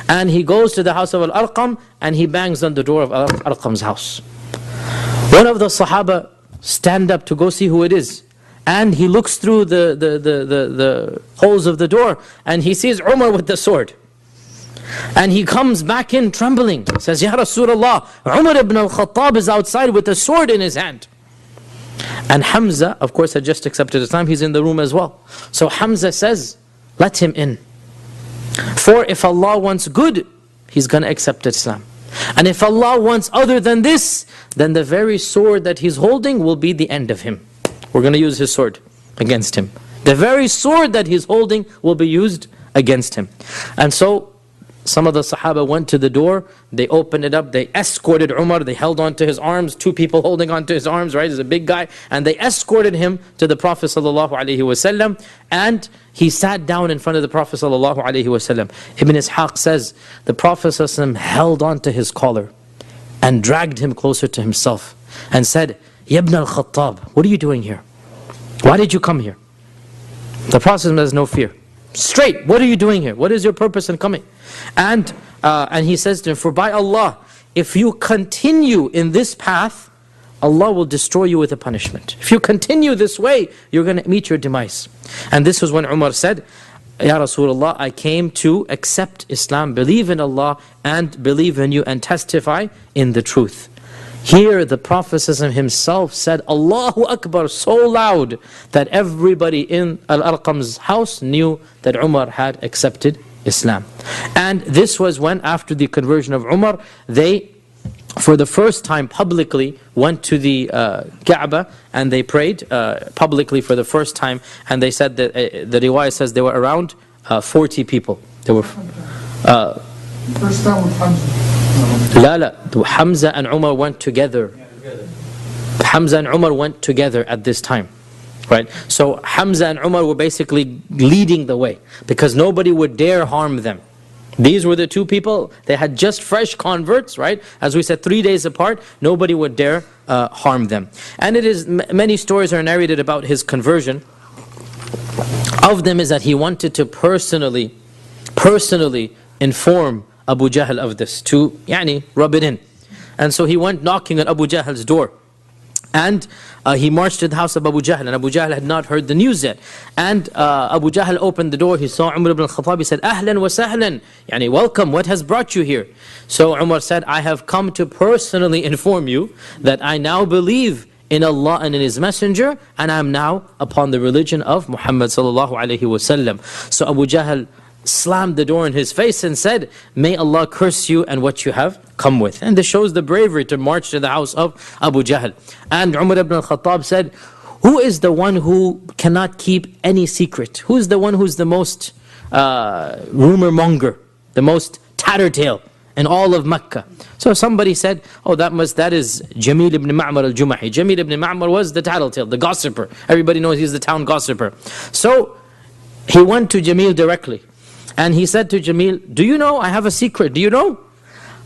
And he goes to the house of Al-Arqam, and he bangs on the door of Al-Arqam's house. One of the Sahaba stand up to go see who it is. And he looks through the holes of the door, and he sees Umar with the sword. And he comes back in trembling. Says, Ya Rasulullah, Umar ibn al-Khattab is outside with a sword in his hand. And Hamza, of course, had just accepted Islam. He's in the room as well. So Hamza says, let him in. For if Allah wants good, he's going to accept Islam. And if Allah wants other than this, then the very sword that he's holding will be the end of him. We're going to use his sword against him. The very sword that he's holding will be used against him. And so some of the Sahaba went to the door, they opened it up, they escorted Umar, they held on to his arms, two people holding on to his arms, right? He's a big guy. And they escorted him to the Prophet ﷺ, and he sat down in front of the Prophet ﷺ. Ibn Ishaq says, the Prophet ﷺ held on to his collar and dragged him closer to himself and said, Ya ibn al-Khattab, what are you doing here? Why did you come here? The Prophet has no fear. Straight, what are you doing here? What is your purpose in coming? And he says to him, for by Allah, if you continue in this path, Allah will destroy you with a punishment. If you continue this way, you're going to meet your demise. And this was when Umar said, Ya Rasulullah, I came to accept Islam, believe in Allah, and believe in you, and testify in the truth. Here the Prophet himself said, Allahu Akbar, so loud that everybody in Al-Arqam's house knew that Umar had accepted Islam. And this was when, after the conversion of Umar, they, for the first time publicly, went to the Kaaba and they prayed publicly for the first time. And they said that, the riwayah says there were around 40 people. There were... First time with Hamza. Hamza and Umar went together. Hamza and Umar went together at this time. Right? So Hamza and Umar were basically leading the way, because nobody would dare harm them. These were the two people, they had just fresh converts, right? As we said, 3 days apart, nobody would dare harm them. And it is, many stories are narrated about his conversion. Of them is that he wanted to personally inform Abu Jahl of this, to rub it in. And so he went knocking on Abu Jahl's door. And he marched to the house of Abu Jahl, and Abu Jahl had not heard the news yet. And Abu Jahl opened the door, he saw Umar ibn al-Khattab, he said, Ahlan wa sahlan, welcome, what has brought you here? So Umar said, I have come to personally inform you that I now believe in Allah and in His Messenger, and I am now upon the religion of Muhammad sallallahu alaihi wasallam. So Abu Jahl slammed the door in his face and said, "May Allah curse you and what you have come with." And this shows the bravery to march to the house of Abu Jahl. And Umar ibn al-Khattab said, who is the one who cannot keep any secret? Who is the one who's the most rumor monger, the most tattletale in all of Mecca? So somebody said, oh, that is Jamil ibn Ma'mar al-Jumahi. Jamil ibn Ma'mar was the tattletale, the gossiper. Everybody knows he's the town gossiper. So he went to Jamil directly. And he said to Jamil, do you know, I have a secret. Do you know?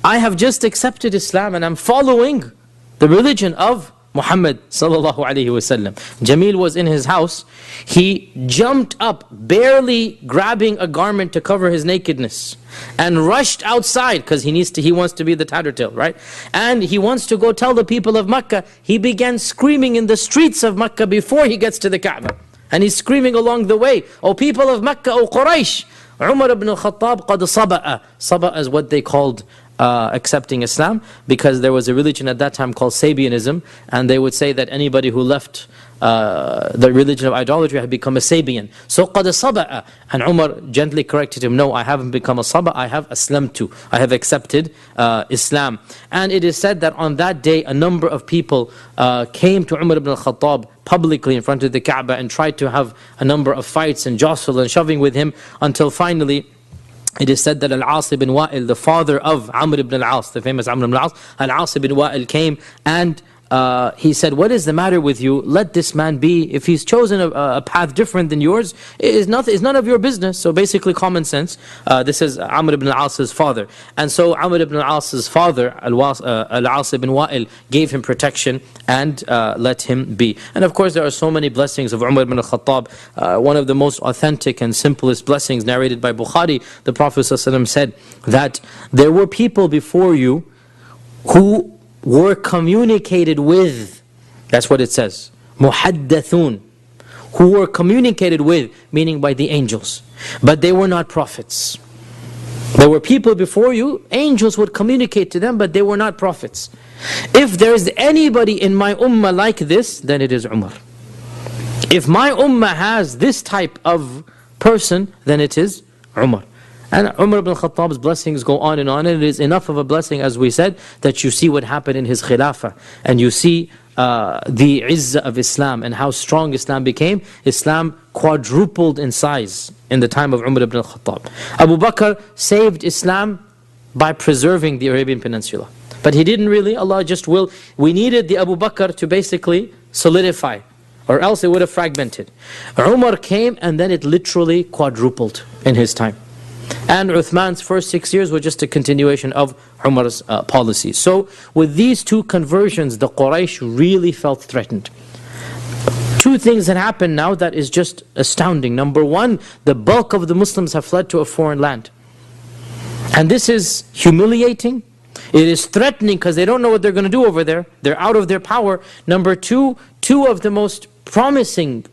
I have just accepted Islam and I'm following the religion of Muhammad sallallahu alaihi wasallam. Jamil was in his house. He jumped up, barely grabbing a garment to cover his nakedness, and rushed outside because he wants to be the tattletale, right? And he wants to go tell the people of Mecca. He began screaming in the streets of Mecca before he gets to the Kaaba. And he's screaming along the way, "O people of Mecca, O Quraysh, Umar ibn al-Khattab qad saba'a." Saba'a is what they called accepting Islam, because there was a religion at that time called Sabianism, and they would say that anybody who left the religion of idolatry had become a Sabian. So qad saba'a, and Umar gently corrected him, no, I haven't become a Saba, I have aslamtu, I have accepted Islam. And it is said that on that day a number of people came to Umar ibn al-Khattab publicly in front of the Kaaba and tried to have a number of fights and jostle and shoving with him, until finally it is said that Al-As ibn Wa'il, the father of Amr ibn al-As, the famous Amr ibn al-As, Al-As ibn Wa'il came and he said, what is the matter with you? Let this man be. If he's chosen a path different than yours, it's none of your business. So basically common sense. This is Amr ibn al-As's father. And so Amr ibn al-As's father, Al-As ibn Wa'il, gave him protection and let him be. And of course there are so many blessings of Umar ibn al-Khattab. One of the most authentic and simplest blessings narrated by Bukhari, the Prophet ﷺ said that there were people before you who were communicated with. That's what it says. Muhaddathun. Who were communicated with, meaning by the angels. But they were not prophets. There were people before you, angels would communicate to them, but they were not prophets. If there is anybody in my ummah like this, then it is Umar. If my ummah has this type of person, then it is Umar. And Umar ibn al-Khattab's blessings go on, and it is enough of a blessing, as we said, that you see what happened in his khilafah, and you see the izzah of Islam and how strong Islam became. Islam quadrupled in size in the time of Umar ibn al-Khattab. Abu Bakr saved Islam by preserving the Arabian Peninsula. But he didn't really, Allah just will. We needed the Abu Bakr to basically solidify, or else it would have fragmented. Umar came and then it literally quadrupled in his time. And Uthman's first 6 years were just a continuation of Umar's policy. So with these two conversions, the Quraysh really felt threatened. Two things that happen now that is just astounding. Number one, the bulk of the Muslims have fled to a foreign land. And this is humiliating. It is threatening because they don't know what they're going to do over there. They're out of their power. Number two, two of the most promising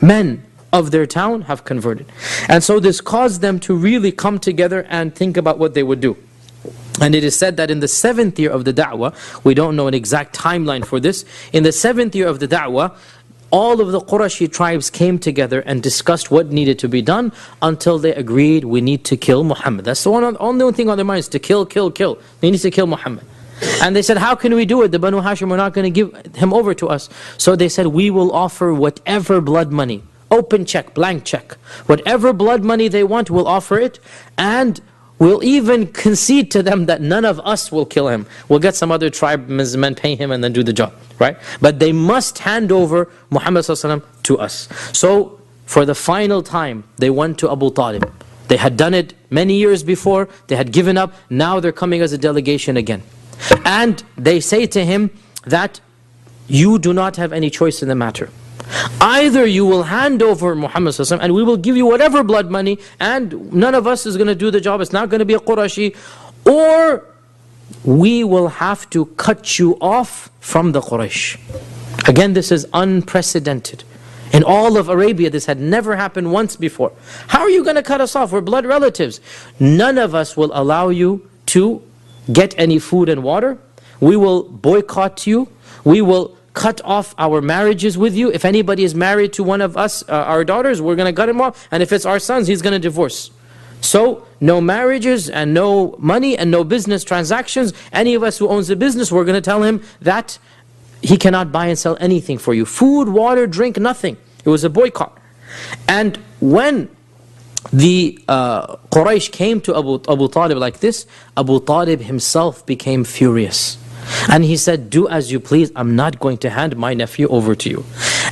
men of their town have converted. And so this caused them to really come together and think about what they would do. And it is said that in the 7th year of the da'wah, we don't know an exact timeline for this, in the 7th year of the da'wah, all of the Qurashi tribes came together and discussed what needed to be done until they agreed, we need to kill Muhammad. That's the only thing on their minds, to kill. They need to kill Muhammad. And they said, how can we do it? The Banu Hashim are not going to give him over to us. So they said, we will offer whatever blood money. Open check, blank check. Whatever blood money they want, we'll offer it. And we'll even concede to them that none of us will kill him. We'll get some other tribesmen, pay him, and then do the job. Right? But they must hand over Muhammad ﷺ to us. So, for the final time, they went to Abu Talib. They had done it many years before. They had given up. Now they're coming as a delegation again. And they say to him that you do not have any choice in the matter. Either you will hand over Muhammad ﷺ and we will give you whatever blood money, and none of us is going to do the job, it's not going to be a Qurashi, or we will have to cut you off from the Quraysh. Again, this is unprecedented. In all of Arabia, this had never happened once before. How are you going to cut us off? We're blood relatives. None of us will allow you to get any food and water. We will boycott you. We will cut off our marriages with you. If anybody is married to one of us, our daughters, we're going to cut him off. And if it's our sons, he's going to divorce. So no marriages and no money and no business transactions. Any of us who owns a business, we're going to tell him that he cannot buy and sell anything for you. Food, water, drink, nothing. It was a boycott. And when the Quraysh came to Abu Talib like this, Abu Talib himself became furious. And he said, do as you please, I'm not going to hand my nephew over to you.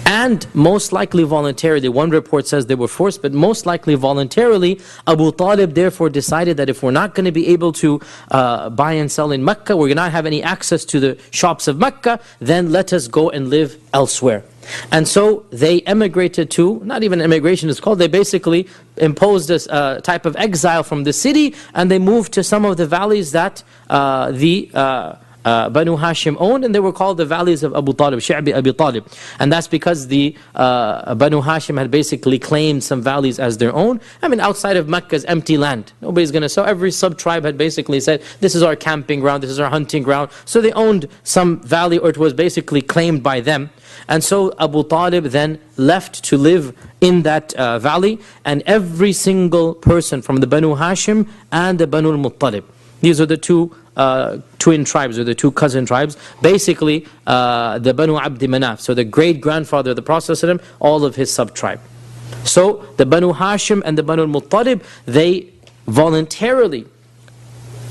And most likely voluntarily, one report says they were forced, but most likely voluntarily, Abu Talib therefore decided that if we're not going to be able to buy and sell in Mecca, we're not have any access to the shops of Mecca, then let us go and live elsewhere. And so they emigrated to, not even immigration is called, they basically imposed a type of exile from the city, and they moved to some of the valleys that Banu Hashim owned, and they were called the valleys of Abu Talib, Shi'bi Abi Talib. And that's because the Banu Hashim had basically claimed some valleys as their own. I mean, outside of Mecca is empty land. Nobody's going to, so every sub-tribe had basically said, this is our camping ground, this is our hunting ground. So they owned some valley, or it was basically claimed by them. And so Abu Talib then left to live in that valley, and every single person from the Banu Hashim and the Banu al-Muttalib, these are the two twin tribes, or the two cousin tribes, basically the Banu Abdi Manaf, so the great-grandfather of the Prophet, all of his sub-tribe. So the Banu Hashim and the Banu al-Muttalib, they voluntarily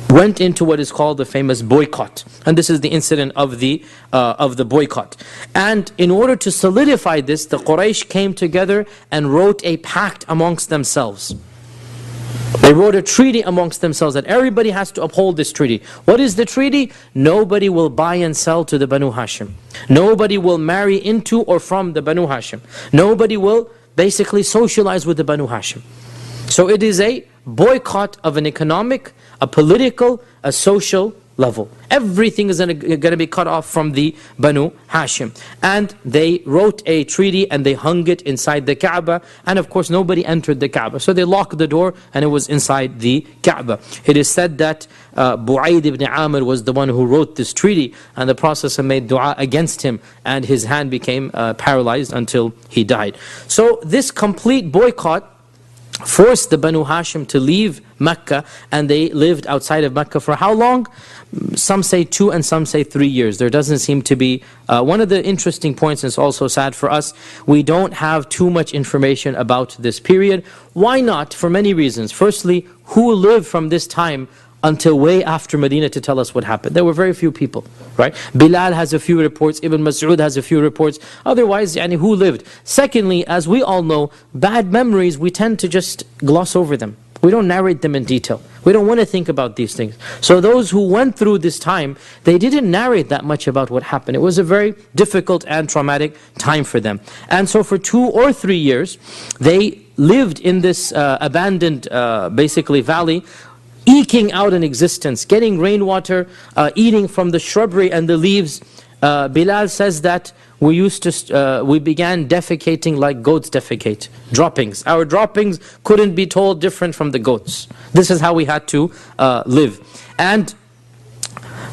went into what is called the famous boycott. And this is the incident of the boycott. And in order to solidify this, the Quraysh came together and wrote a pact amongst themselves. They wrote a treaty amongst themselves that everybody has to uphold this treaty. What is the treaty? Nobody will buy and sell to the Banu Hashim. Nobody will marry into or from the Banu Hashim. Nobody will basically socialize with the Banu Hashim. So it is a boycott of an economic, a political, a social level. Everything is going to be cut off from the Banu Hashim. And they wrote a treaty and they hung it inside the Kaaba. And of course nobody entered the Kaaba. So they locked the door and it was inside the Kaaba. It is said that Bu'ayd ibn Amr was the one who wrote this treaty. And the Prophet made dua against him. And his hand became paralyzed until he died. So this complete boycott forced the Banu Hashim to leave Mecca, and they lived outside of Mecca for how long? Some say 2 and some say 3 years. There doesn't seem to be, one of the interesting points, and it's also sad for us, we don't have too much information about this period. Why not? For many reasons. Firstly, who lived from this time until way after Medina to tell us what happened? There were very few people, right? Bilal has a few reports, Ibn Mas'ud has a few reports. Otherwise, who lived? Secondly, as we all know, bad memories, we tend to just gloss over them. We don't narrate them in detail. We don't want to think about these things. So those who went through this time, they didn't narrate that much about what happened. It was a very difficult and traumatic time for them. And so for 2 or 3 years, they lived in this abandoned, basically, valley, eking out an existence, getting rainwater, eating from the shrubbery and the leaves. Bilal says that we began defecating like goats defecate, droppings. Our droppings couldn't be told different from the goats. This is how we had to live. And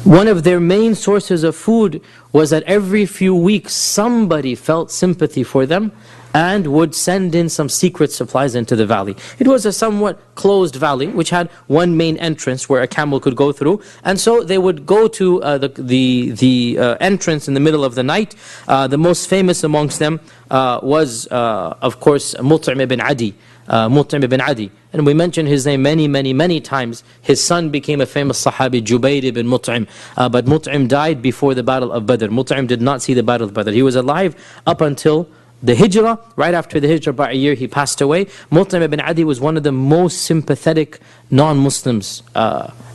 one of their main sources of food was that every few weeks somebody felt sympathy for them and would send in some secret supplies into the valley. It was a somewhat closed valley, which had one main entrance where a camel could go through. And so they would go to the entrance in the middle of the night. The most famous amongst them was, of course, Mut'im ibn Adi. Mut'im ibn Adi. And we mentioned his name many times. His son became a famous Sahabi, Jubayr ibn Mut'im. But Mut'im died before the Battle of Badr. Mut'im did not see the Battle of Badr. He was alive up until the Hijrah. Right after the Hijrah, by a year, he passed away. Mut'im ibn Adi was one of the most sympathetic non-Muslims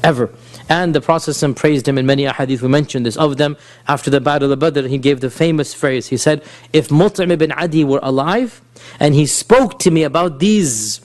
ever. And the Prophet praised him in many ahadith. We mentioned this of them. After the Battle of Badr, he gave the famous phrase. He said, if Mut'im ibn Adi were alive, and he spoke to me about these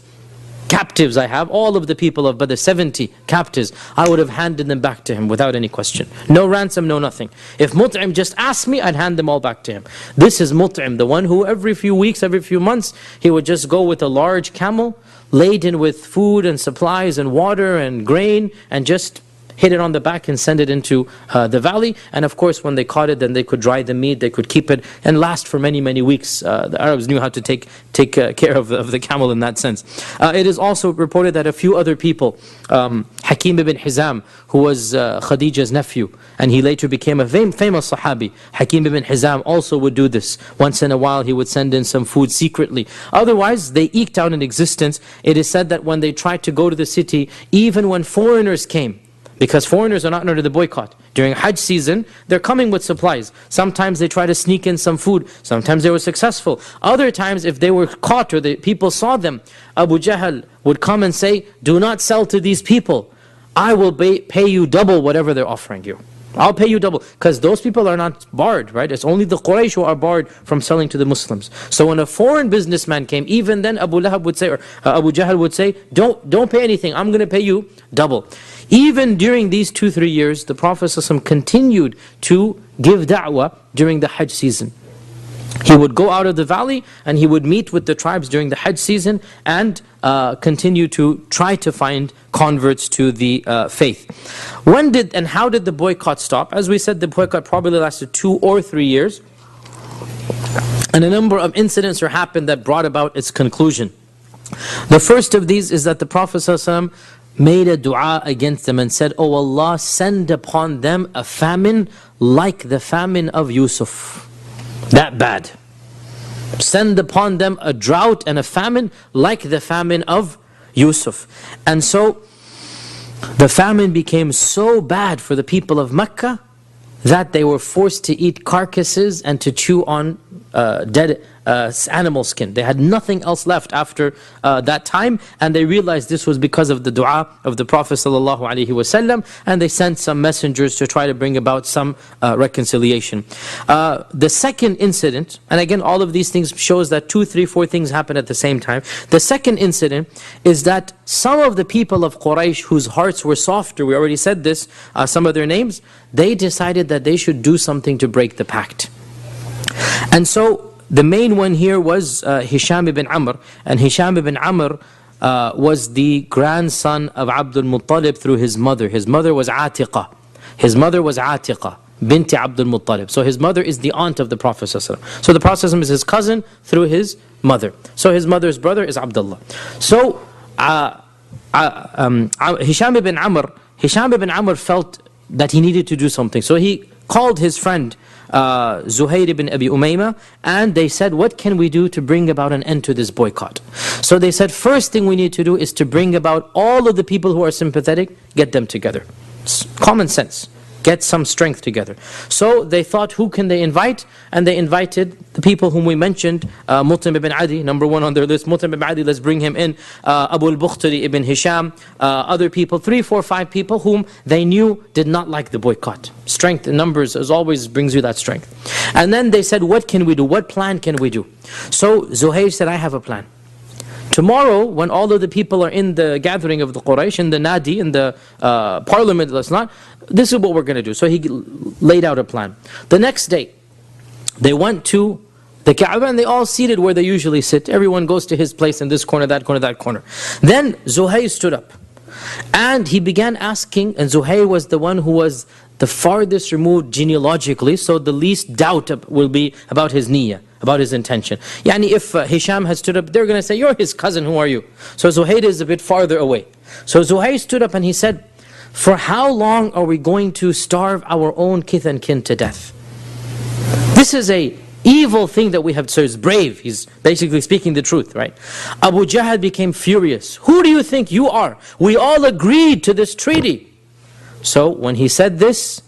captives I have, all of the people of Badr, 70 captives, I would have handed them back to him without any question. No ransom, no nothing. If Mut'im just asked me, I'd hand them all back to him. This is Mut'im, the one who every few weeks, every few months, he would just go with a large camel, laden with food and supplies and water and grain, and just hit it on the back and send it into the valley. And of course, when they caught it, then they could dry the meat, they could keep it and last for many, many weeks. The Arabs knew how to take care of the camel in that sense. It is also reported that a few other people, Hakim ibn Hizam, who was Khadija's nephew, and he later became a famous Sahabi. Hakim ibn Hizam also would do this. Once in a while, he would send in some food secretly. Otherwise, they eked out an existence. It is said that when they tried to go to the city, even when foreigners came, because foreigners are not under the boycott. During Hajj season, they're coming with supplies. Sometimes they try to sneak in some food. Sometimes they were successful. Other times, if they were caught or the people saw them, Abu Jahl would come and say, do not sell to these people. I will pay you double whatever they're offering you. I'll pay you double. Because those people are not barred, right? It's only the Quraysh who are barred from selling to the Muslims. So when a foreign businessman came, even then Abu Lahab would say, or Abu Jahl would say, don't pay anything. I'm going to pay you double. Even during these 2-3 years, the Prophet ﷺ continued to give da'wah during the Hajj season. He would go out of the valley and he would meet with the tribes during the Hajj season and continue to try to find converts to the faith. When did and how did the boycott stop? As we said, the boycott probably lasted 2 or 3 years. And a number of incidents happened that brought about its conclusion. The first of these is that the Prophet ﷺ made a dua against them and said, "Oh Allah, send upon them a famine like the famine of Yusuf." That bad. Send upon them a drought and a famine like the famine of Yusuf. And so the famine became so bad for the people of Mecca that they were forced to eat carcasses and to chew on dead animal skin. They had nothing else left after that time, and they realized this was because of the dua of the Prophet ﷺ, and they sent some messengers to try to bring about some reconciliation. The second incident, and again all of these things shows that 2, 3, 4 things happen at the same time. The second incident is that some of the people of Quraysh whose hearts were softer, we already said this, some of their names, they decided that they should do something to break the pact. And so the main one here was Hisham ibn Amr, and Hisham ibn Amr was the grandson of Abdul Muttalib through his mother. His mother was Atiqah. His mother was Atiqah, binti Abdul Muttalib. So his mother is the aunt of the Prophet ﷺ. So the Prophet ﷺ is his cousin through his mother. So his mother's brother is Abdullah. So Hisham ibn Amr felt that he needed to do something. So he called his friend Zuhair ibn Abi Umayma, and they said, what can we do to bring about an end to this boycott? So they said, first thing we need to do is to bring about all of the people who are sympathetic, get them together. It's common sense. Get some strength together. So they thought, who can they invite? And they invited the people whom we mentioned, Mutim ibn Adi, number 1 on their list. Mutim ibn Adi, let's bring him in. Abu al-Bukhtari ibn Hisham, other people, 3, 4, 5 people whom they knew did not like the boycott. Strength in numbers as always brings you that strength. And then they said, what can we do? What plan can we do? So Zuhair said, I have a plan. Tomorrow, when all of the people are in the gathering of the Quraysh, in the Nadi, in the parliament, this is what we're going to do. So he laid out a plan. The next day, they went to the Kaaba and they all seated where they usually sit. Everyone goes to his place in this corner, that corner, that corner. Then Zuhair stood up and he began asking, and Zuhair was the one who was the farthest removed genealogically, so the least doubt will be about his niyyah, about his intention. Yani if Hisham had stood up, they're going to say, you're his cousin, who are you? So Zuhair is a bit farther away. So Zuhair stood up and he said, for how long are we going to starve our own kith and kin to death? This is a evil thing that we have. So he's brave, he's basically speaking the truth, right? Abu Jahl became furious. Who do you think you are? We all agreed to this treaty. So when he said this,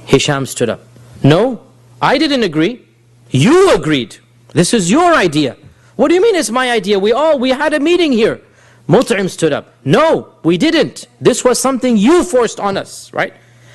Hisham stood up. No, I didn't agree. You agreed. This is your idea. What do you mean it's my idea? We had a meeting here. Mut'im stood up. No, we didn't. This was something you forced on us, right?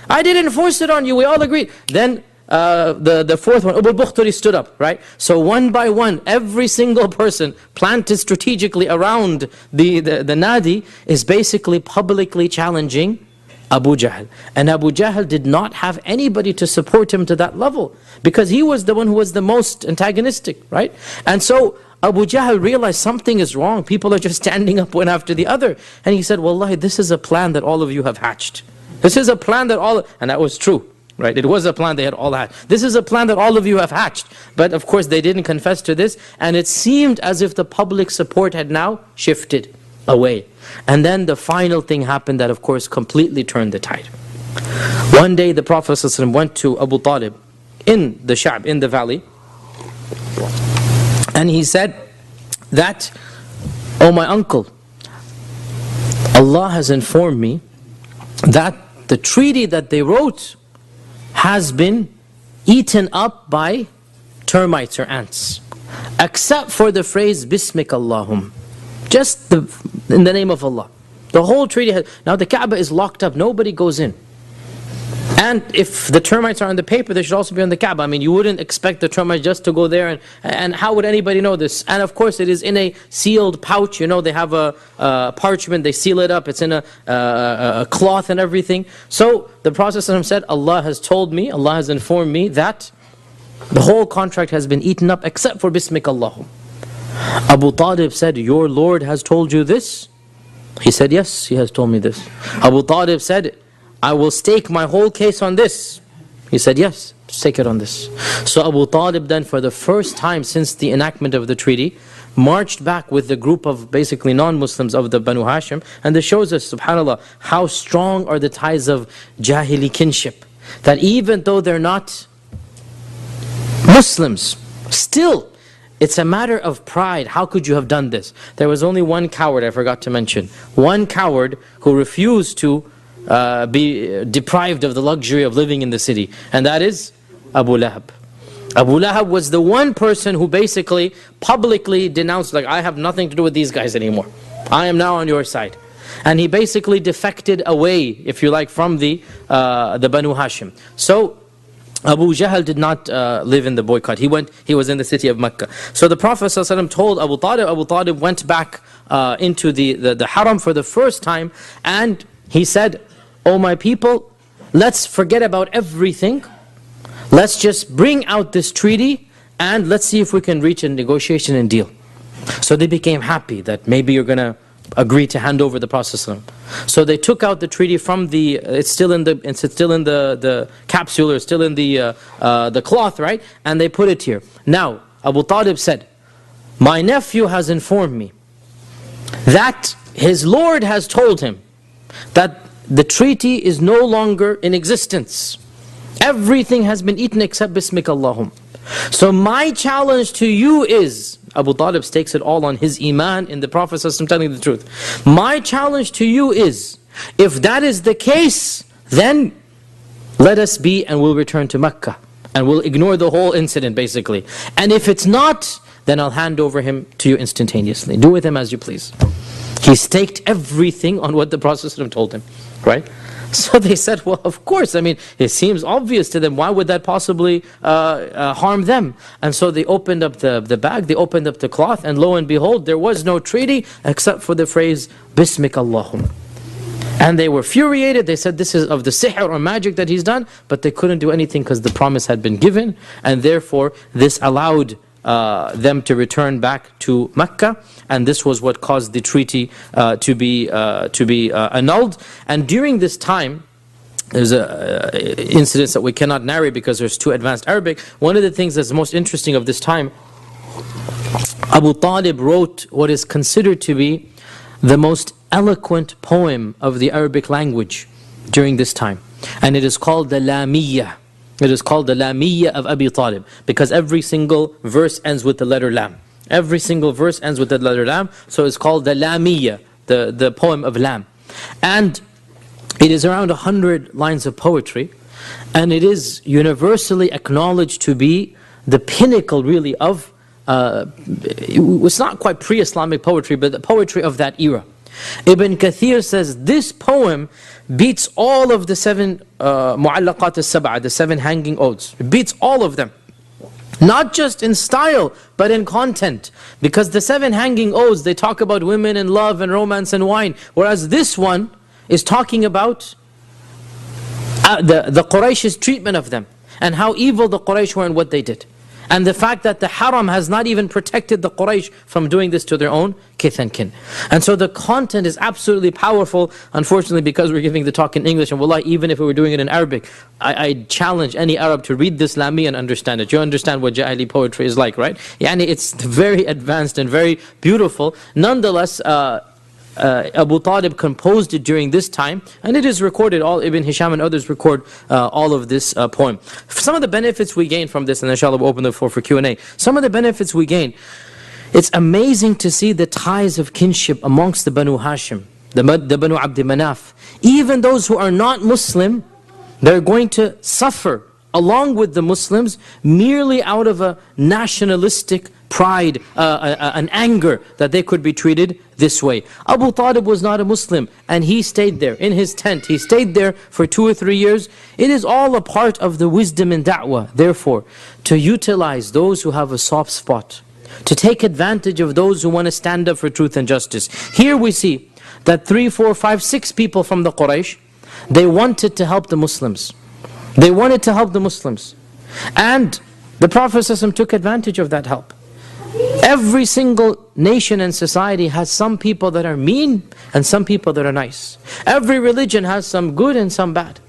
I didn't force it on you. We all agreed. Then the fourth one, Abu al-Bukhtari stood up, right? So one by one, every single person planted strategically around the Nadi is basically publicly challenging Abu Jahl. And Abu Jahl did not have anybody to support him to that level, because he was the one who was the most antagonistic, right? And so Abu Jahl realized something is wrong. People are just standing up one after the other. And he said, Wallahi, this is a plan that all of you have hatched. This is a plan that all, and that was true. Right? It was a plan they had all had. This is a plan that all of you have hatched. But of course they didn't confess to this, and it seemed as if the public support had now shifted away. And then the final thing happened that of course completely turned the tide. One day the Prophet ﷺ went to Abu Talib in the Sha'b, in the valley, and he said that, "Oh my uncle, Allah has informed me that the treaty that they wrote has been eaten up by termites or ants, except for the phrase Bismik Allahum, just in the name of Allah. The whole treaty has, now the Kaaba is locked up, nobody goes in. And if the termites are on the paper, they should also be on the Kaaba. I mean, you wouldn't expect the termites just to go there, and how would anybody know this? And of course, it is in a sealed pouch. You know, they have a parchment, they seal it up. It's in a cloth and everything. So the Prophet said, Allah has told me, Allah has informed me that the whole contract has been eaten up except for Bismik Allahum. Abu Talib said, "Your Lord has told you this?" He said, "Yes, He has told me this." Abu Talib said, "I will stake my whole case on this." He said, "Yes, stake it on this." So Abu Talib then, for the first time since the enactment of the treaty, marched back with the group of basically non-Muslims of the Banu Hashim. And this shows us, subhanAllah, how strong are the ties of Jahili kinship. That even though they're not Muslims, still, it's a matter of pride. How could you have done this? There was only one coward, I forgot to mention. One coward who refused to be deprived of the luxury of living in the city, and that is Abu Lahab. Abu Lahab was the one person who basically publicly denounced, like, I have nothing to do with these guys anymore. I am now on your side. And he basically defected away, if you like, from the Banu Hashim. So Abu Jahl did not live in the boycott. He was in the city of Mecca. So the Prophet ﷺ told Abu Talib. Abu Talib went back into the haram for the first time, and he said, "Oh my people, let's forget about everything. Let's just bring out this treaty and let's see if we can reach a negotiation and deal." So they became happy that maybe you're going to agree to hand over the Prophet ﷺ. So they took out the treaty from it's still in the capsule, or still in the cloth, right? And they put it here. Now Abu Talib said, "My nephew has informed me that his Lord has told him that the treaty is no longer in existence. Everything has been eaten except Bismik Allahum. So my challenge to you is," Abu Talib stakes it all on his iman in the Prophet ﷺ telling the truth. "My challenge to you is, if that is the case, then let us be and we'll return to Mecca. And we'll ignore the whole incident basically. And if it's not, then I'll hand over him to you instantaneously. Do with him as you please." He staked everything on what the Prophet ﷺ told him, right? So they said, well, of course, I mean, it seems obvious to them. Why would that possibly harm them? And so they opened up the bag, they opened up the cloth, and lo and behold, there was no treaty except for the phrase, Bismik Allahum. And they were furiated. They said this is of the sihr or magic that he's done, but they couldn't do anything because the promise had been given, and therefore this allowed them to return back to Mecca, and this was what caused the treaty to be annulled. And during this time, there's incidents that we cannot narrate because there's too advanced Arabic. One of the things that's most interesting of this time, Abu Talib wrote what is considered to be the most eloquent poem of the Arabic language during this time, and it is called the Lamiyya. It is called the Lamiyya of Abi Talib, because every single verse ends with the letter Lam. Every single verse ends with the letter Lam, so it's called the Lamiyya, the poem of Lam. And it is around 100 lines of poetry, and it is universally acknowledged to be the pinnacle really of, it's not quite pre-Islamic poetry, but the poetry of that era. Ibn Kathir says this poem beats all of the 7 mu'allaqat al-sab'a, the 7 hanging odes. It beats all of them. Not just in style, but in content. Because the 7 hanging odes, they talk about women and love and romance and wine. Whereas this one is talking about the Quraysh's treatment of them, and how evil the Quraysh were and what they did. And the fact that the haram has not even protected the Quraysh from doing this to their own kith and kin. And so the content is absolutely powerful. Unfortunately, because we're giving the talk in English, and wallahi, even if we were doing it in Arabic, I challenge any Arab to read this Lami and understand it. You understand what Jahili poetry is like, right? Yani it's very advanced and very beautiful. Nonetheless, Abu Talib composed it during this time, and it is recorded. All Ibn Hisham and others record all of this poem. Some of the benefits we gain from this, and inshallah we'll open the floor for Q&A. Some of the benefits we gain, it's amazing to see the ties of kinship amongst the Banu Hashim, the Banu Abd Manaf. Even those who are not Muslim, they're going to suffer along with the Muslims merely out of a nationalistic pride, an anger that they could be treated this way. Abu Talib was not a Muslim, and he stayed there in his tent. He stayed there for 2 or 3 years. It is all a part of the wisdom in da'wah, therefore, to utilize those who have a soft spot, to take advantage of those who want to stand up for truth and justice. Here we see that 3, 4, 5, 6 people from the Quraysh, they wanted to help the Muslims. They wanted to help the Muslims. And the Prophet ﷺ took advantage of that help. Every single nation and society has some people that are mean and some people that are nice. Every religion has some good and some bad.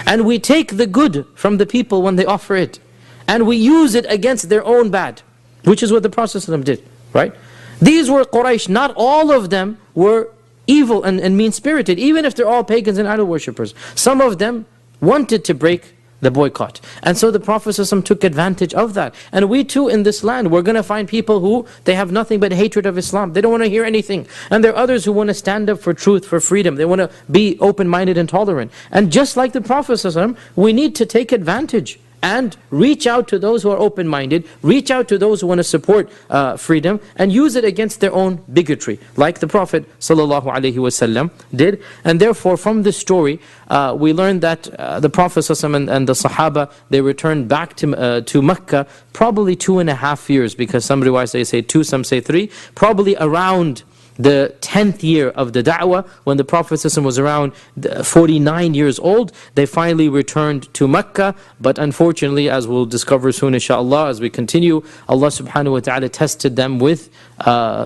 And we take the good from the people when they offer it, and we use it against their own bad, which is what the Prophet ﷺ did, right? These were Quraysh. Not all of them were evil and mean-spirited, even if they're all pagans and idol worshippers. Some of them wanted to break the boycott. And so the Prophet ﷺ took advantage of that. And we too in this land, we're going to find people who, they have nothing but hatred of Islam. They don't want to hear anything. And there are others who want to stand up for truth, for freedom. They want to be open-minded and tolerant. And just like the Prophet ﷺ, we need to take advantage and reach out to those who are open-minded, reach out to those who want to support freedom, and use it against their own bigotry, like the Prophet ﷺ did. And therefore, from this story, we learn that the Prophet ﷺ and the Sahaba, they returned back to Mecca probably 2.5 years, because some riwayas they say 2, some say 3, probably around the 10th year of the da'wah, when the Prophet ﷺ was around 49 years old, they finally returned to Mecca. But unfortunately, as we'll discover soon inshaAllah, as we continue, Allah subhanahu wa ta'ala tested them with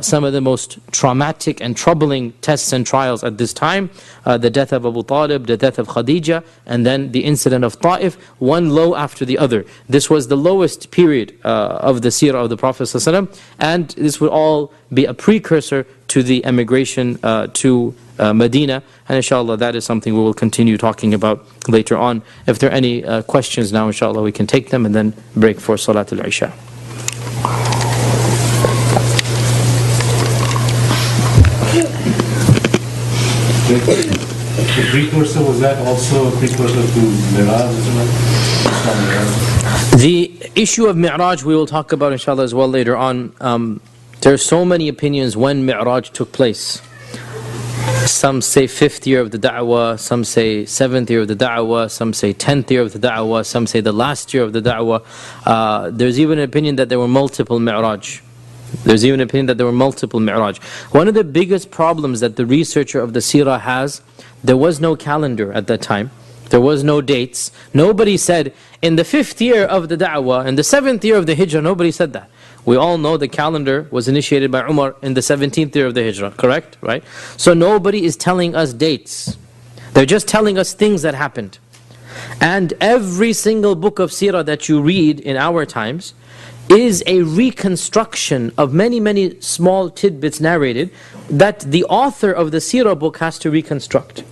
some of the most traumatic and troubling tests and trials at this time. The death of Abu Talib, the death of Khadija, and then the incident of Ta'if, one low after the other. This was the lowest period of the seerah of the Prophet ﷺ, and this would all be a precursor to the emigration to Medina. And inshallah, that is something we will continue talking about later on. If there are any questions now, inshallah, we can take them and then break for Salat al-Isha. The precursor, was that also a precursor to Mi'raj? The issue of Mi'raj we will talk about inshallah as well later on. There are so many opinions when Mi'raj took place. Some say 5th year of the da'wah, some say 7th year of the da'wah, some say 10th year of the da'wah, some say the last year of the da'wah. There's even an opinion that there were multiple Mi'raj. There's even an opinion that there were multiple Mi'raj. One of the biggest problems that the researcher of the Sirah has, there was no calendar at that time. There was no dates. Nobody said, in the 5th year of the da'wah, in the 7th year of the hijrah, nobody said that. We all know the calendar was initiated by Umar in the 17th year of the hijrah, correct? Right? So nobody is telling us dates. They're just telling us things that happened. And every single book of Sirah that you read in our times is a reconstruction of many, many small tidbits narrated that the author of the Sirah book has to reconstruct.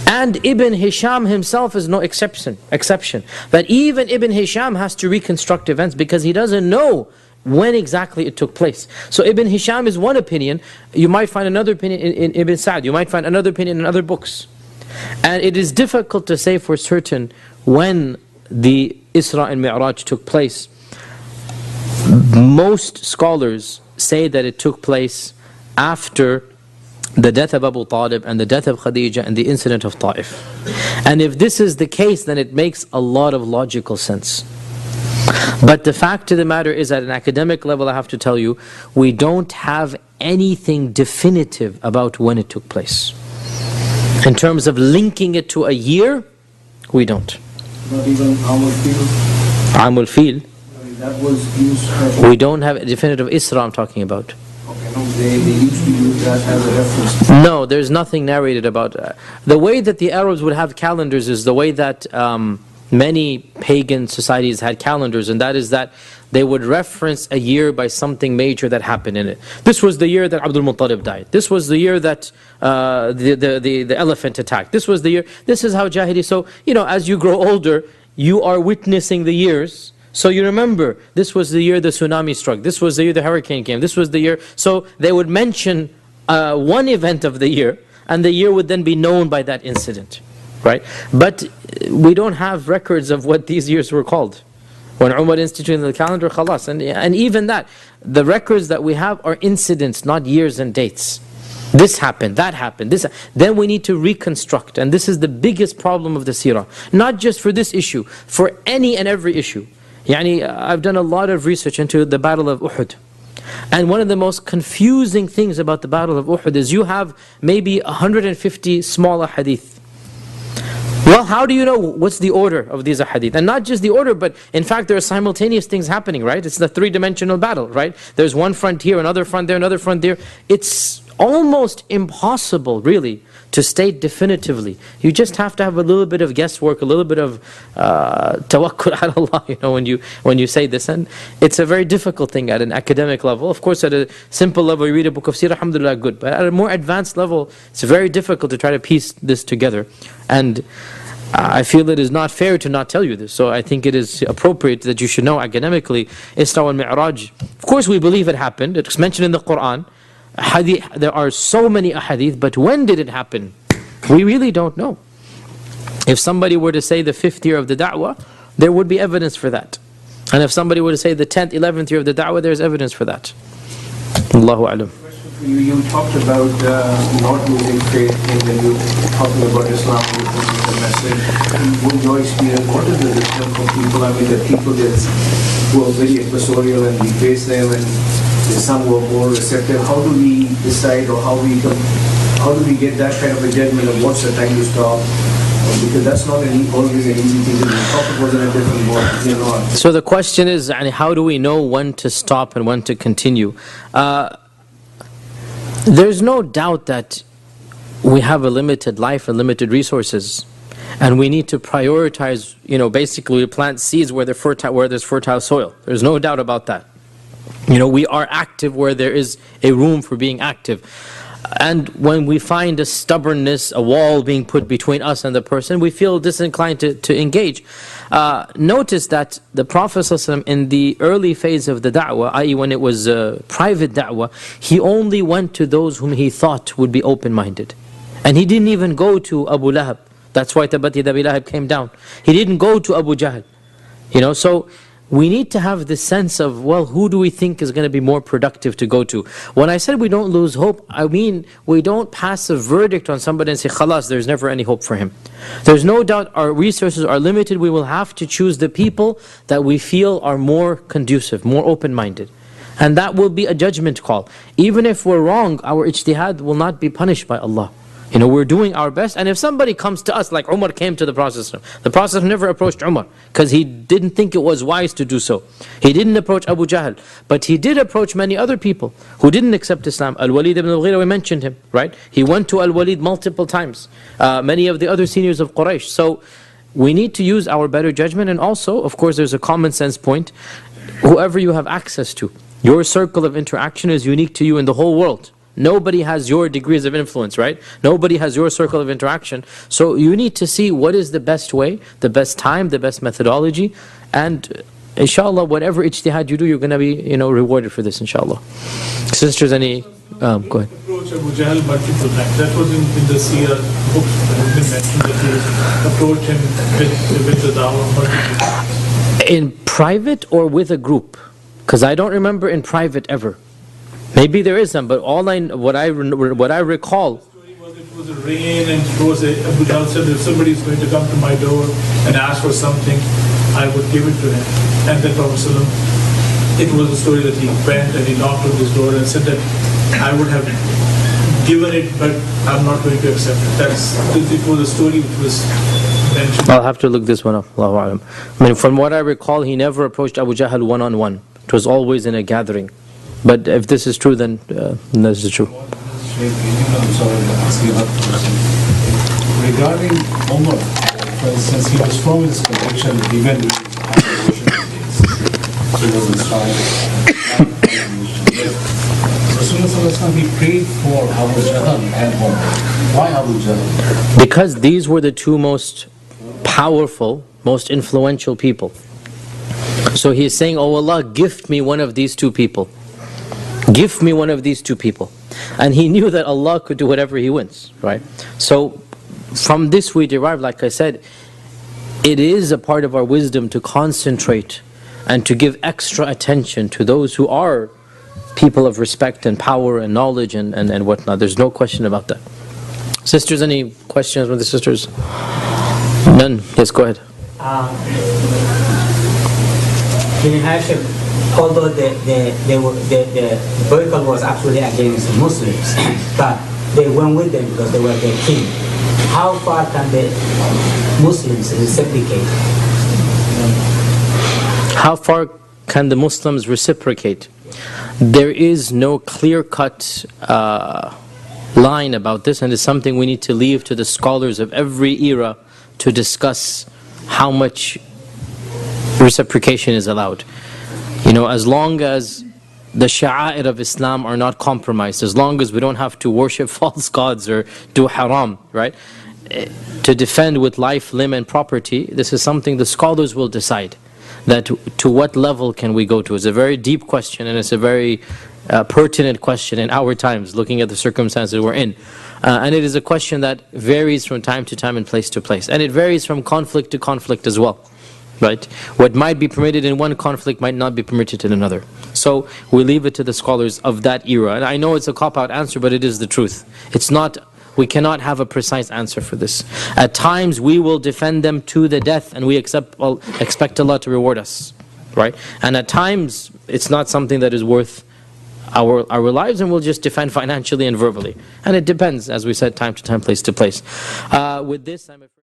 And Ibn Hisham himself is no exception. That even Ibn Hisham has to reconstruct events because he doesn't know when exactly it took place. So Ibn Hisham is one opinion. You might find another opinion in Ibn Sa'd. You might find another opinion in other books. And it is difficult to say for certain when the Isra and Mi'raj took place. Most scholars say that it took place after the death of Abu Talib and the death of Khadija and the incident of Ta'if. And if this is the case, then it makes a lot of logical sense. But the fact of the matter is, at an academic level, I have to tell you, we don't have anything definitive about when it took place. In terms of linking it to a year, we don't. Not even Amul Fil? Amul Fil? That was used. We don't have a definitive Isra I'm talking about. Okay, no, they used to use that as a reference. No, there's nothing narrated about the way that the Arabs would have calendars is the way that many pagan societies had calendars, and that is that they would reference a year by something major that happened in it. This was the year that Abdul Muttalib died. This was the year that the elephant attacked. This was the year. This is how Jahili. So, you know, as you grow older, you are witnessing the years. So you remember, this was the year the tsunami struck. This was the year the hurricane came. This was the year. So they would mention one event of the year, and the year would then be known by that incident. Right? But we don't have records of what these years were called. When Umar instituted the calendar, khalas. And even that, the records that we have are incidents, not years and dates. This happened, that happened, this. Then we need to reconstruct. And this is the biggest problem of the Sirah. Not just for this issue, for any and every issue. I've done a lot of research into the Battle of Uhud. And one of the most confusing things about the Battle of Uhud is you have maybe 150 small ahadith. Well, how do you know what's the order of these ahadith? And not just the order, but in fact there are simultaneous things happening, right? It's the three-dimensional battle, right? There's one front here, another front there, another front there. It's almost impossible, really, to state definitively. You just have to have a little bit of guesswork, a little bit of tawakkul ala Allah, you know, when you say this. And it's a very difficult thing at an academic level. Of course, at a simple level, you read a book of Sirah, alhamdulillah, good. But at a more advanced level, it's very difficult to try to piece this together. And I feel it is not fair to not tell you this. So I think it is appropriate that you should know academically, Isra wal Mi'raj. Of course, we believe it happened. It's mentioned in the Quran. There are so many ahadith, but when did it happen? We really don't know. If somebody were to say the 5th year of the da'wah, there would be evidence for that. And if somebody were to say the 10th, 11th year of the da'wah, there's evidence for that. Allahu A'lam. You talked about not losing faith when you talking about Islam, the message. In your experience, what is the response from people? I mean, the people who are very adversarial and we face them, and there's some who are more receptive. How do we decide, or how do we get that kind of a judgment of what's the time to stop? Because that's not always an easy thing to do. Prophet was in a different world, you know. So the question is, how do we know when to stop and when to continue? There's no doubt that we have a limited life and limited resources, and we need to prioritize. Basically, we plant seeds where there's fertile soil. There's no doubt about that. We are active where there is a room for being active. And when we find a stubbornness, a wall being put between us and the person, we feel disinclined to engage. Notice that the Prophet ﷺ, in the early phase of the da'wah, i.e. when it was private da'wah, he only went to those whom he thought would be open-minded. And he didn't even go to Abu Lahab. That's why Tabbat Yada Abi Lahab came down. He didn't go to Abu Jahl. So we need to have this sense of, well, who do we think is going to be more productive to go to? When I said we don't lose hope, I mean we don't pass a verdict on somebody and say, khalas, there's never any hope for him. There's no doubt our resources are limited. We will have to choose the people that we feel are more conducive, more open-minded. And that will be a judgment call. Even if we're wrong, our ijtihad will not be punished by Allah. We're doing our best. And if somebody comes to us, like Umar came to the Prophet never approached Umar, because he didn't think it was wise to do so. He didn't approach Abu Jahl, but he did approach many other people who didn't accept Islam. Al-Walid ibn al-Ghira, we mentioned him, right? He went to Al-Walid multiple times. Many of the other seniors of Quraysh. So we need to use our better judgment. And also, of course, there's a common sense point. Whoever you have access to, your circle of interaction is unique to you in the whole world. Nobody has your degrees of influence, right? Nobody has your circle of interaction. So you need to see what is the best way, the best time, the best methodology. And inshallah, whatever ijtihad you do, you're going to be rewarded for this, inshallah. Sisters, any... go ahead. Approach Abu Jahl multiple times. That was in the Sirah books that has been mentioned, that he approached him with the dawah multiple times. In private or with a group? Because I don't remember in private ever. Maybe there is some, but what I recall. The story was it was a rain, and Abu Jahl said, if somebody is going to come to my door and ask for something, I would give it to him. And then Prophet ﷺ, it was a story that he went and he knocked on his door and said that I would have given it, but I'm not going to accept it. It was a story which was attention. I'll have to look this one up. Allahu A'lam. I mean, from what I recall, he never approached Abu Jahl one-on-one. It was always in a gathering. But if this is true, then this is true. I'm sorry to ask you that question. Regarding Omar, for instance, he was firm in his conviction even after he wasn't trying. Rasulullah, he prayed for Abu Jahl and Omar. Why Abu Jahl? Because these were the two most powerful, most influential people. So he is saying, oh Allah, gift me one of these two people. Gift me one of these two people. And he knew that Allah could do whatever He wants, right? So from this we derive, like I said, it is a part of our wisdom to concentrate and to give extra attention to those who are people of respect and power and knowledge and whatnot. There's no question about that. Sisters, any questions with the sisters? None? Yes, go ahead. In Hashim, although the boycott was actually against Muslims, but they went with them because they were their king. How far can the Muslims reciprocate? How far can the Muslims reciprocate? There is no clear-cut line about this, and it's something we need to leave to the scholars of every era to discuss how much reciprocation is allowed. You know, as long as the sha'a'ir of Islam are not compromised, as long as we don't have to worship false gods or do haram, right? To defend with life, limb and property, this is something the scholars will decide. That to what level can we go to? It's a very deep question, and it's a very pertinent question in our times, looking at the circumstances we're in. And it is a question that varies from time to time and place to place. And it varies from conflict to conflict as well. Right? What might be permitted in one conflict might not be permitted in another. So we leave it to the scholars of that era. And I know it's a cop-out answer, but it is the truth. It's not, we cannot have a precise answer for this. At times we will defend them to the death and we expect Allah to reward us. Right? And at times it's not something that is worth our lives, and we'll just defend financially and verbally. And it depends, as we said, time to time, place to place. With this, I'm afraid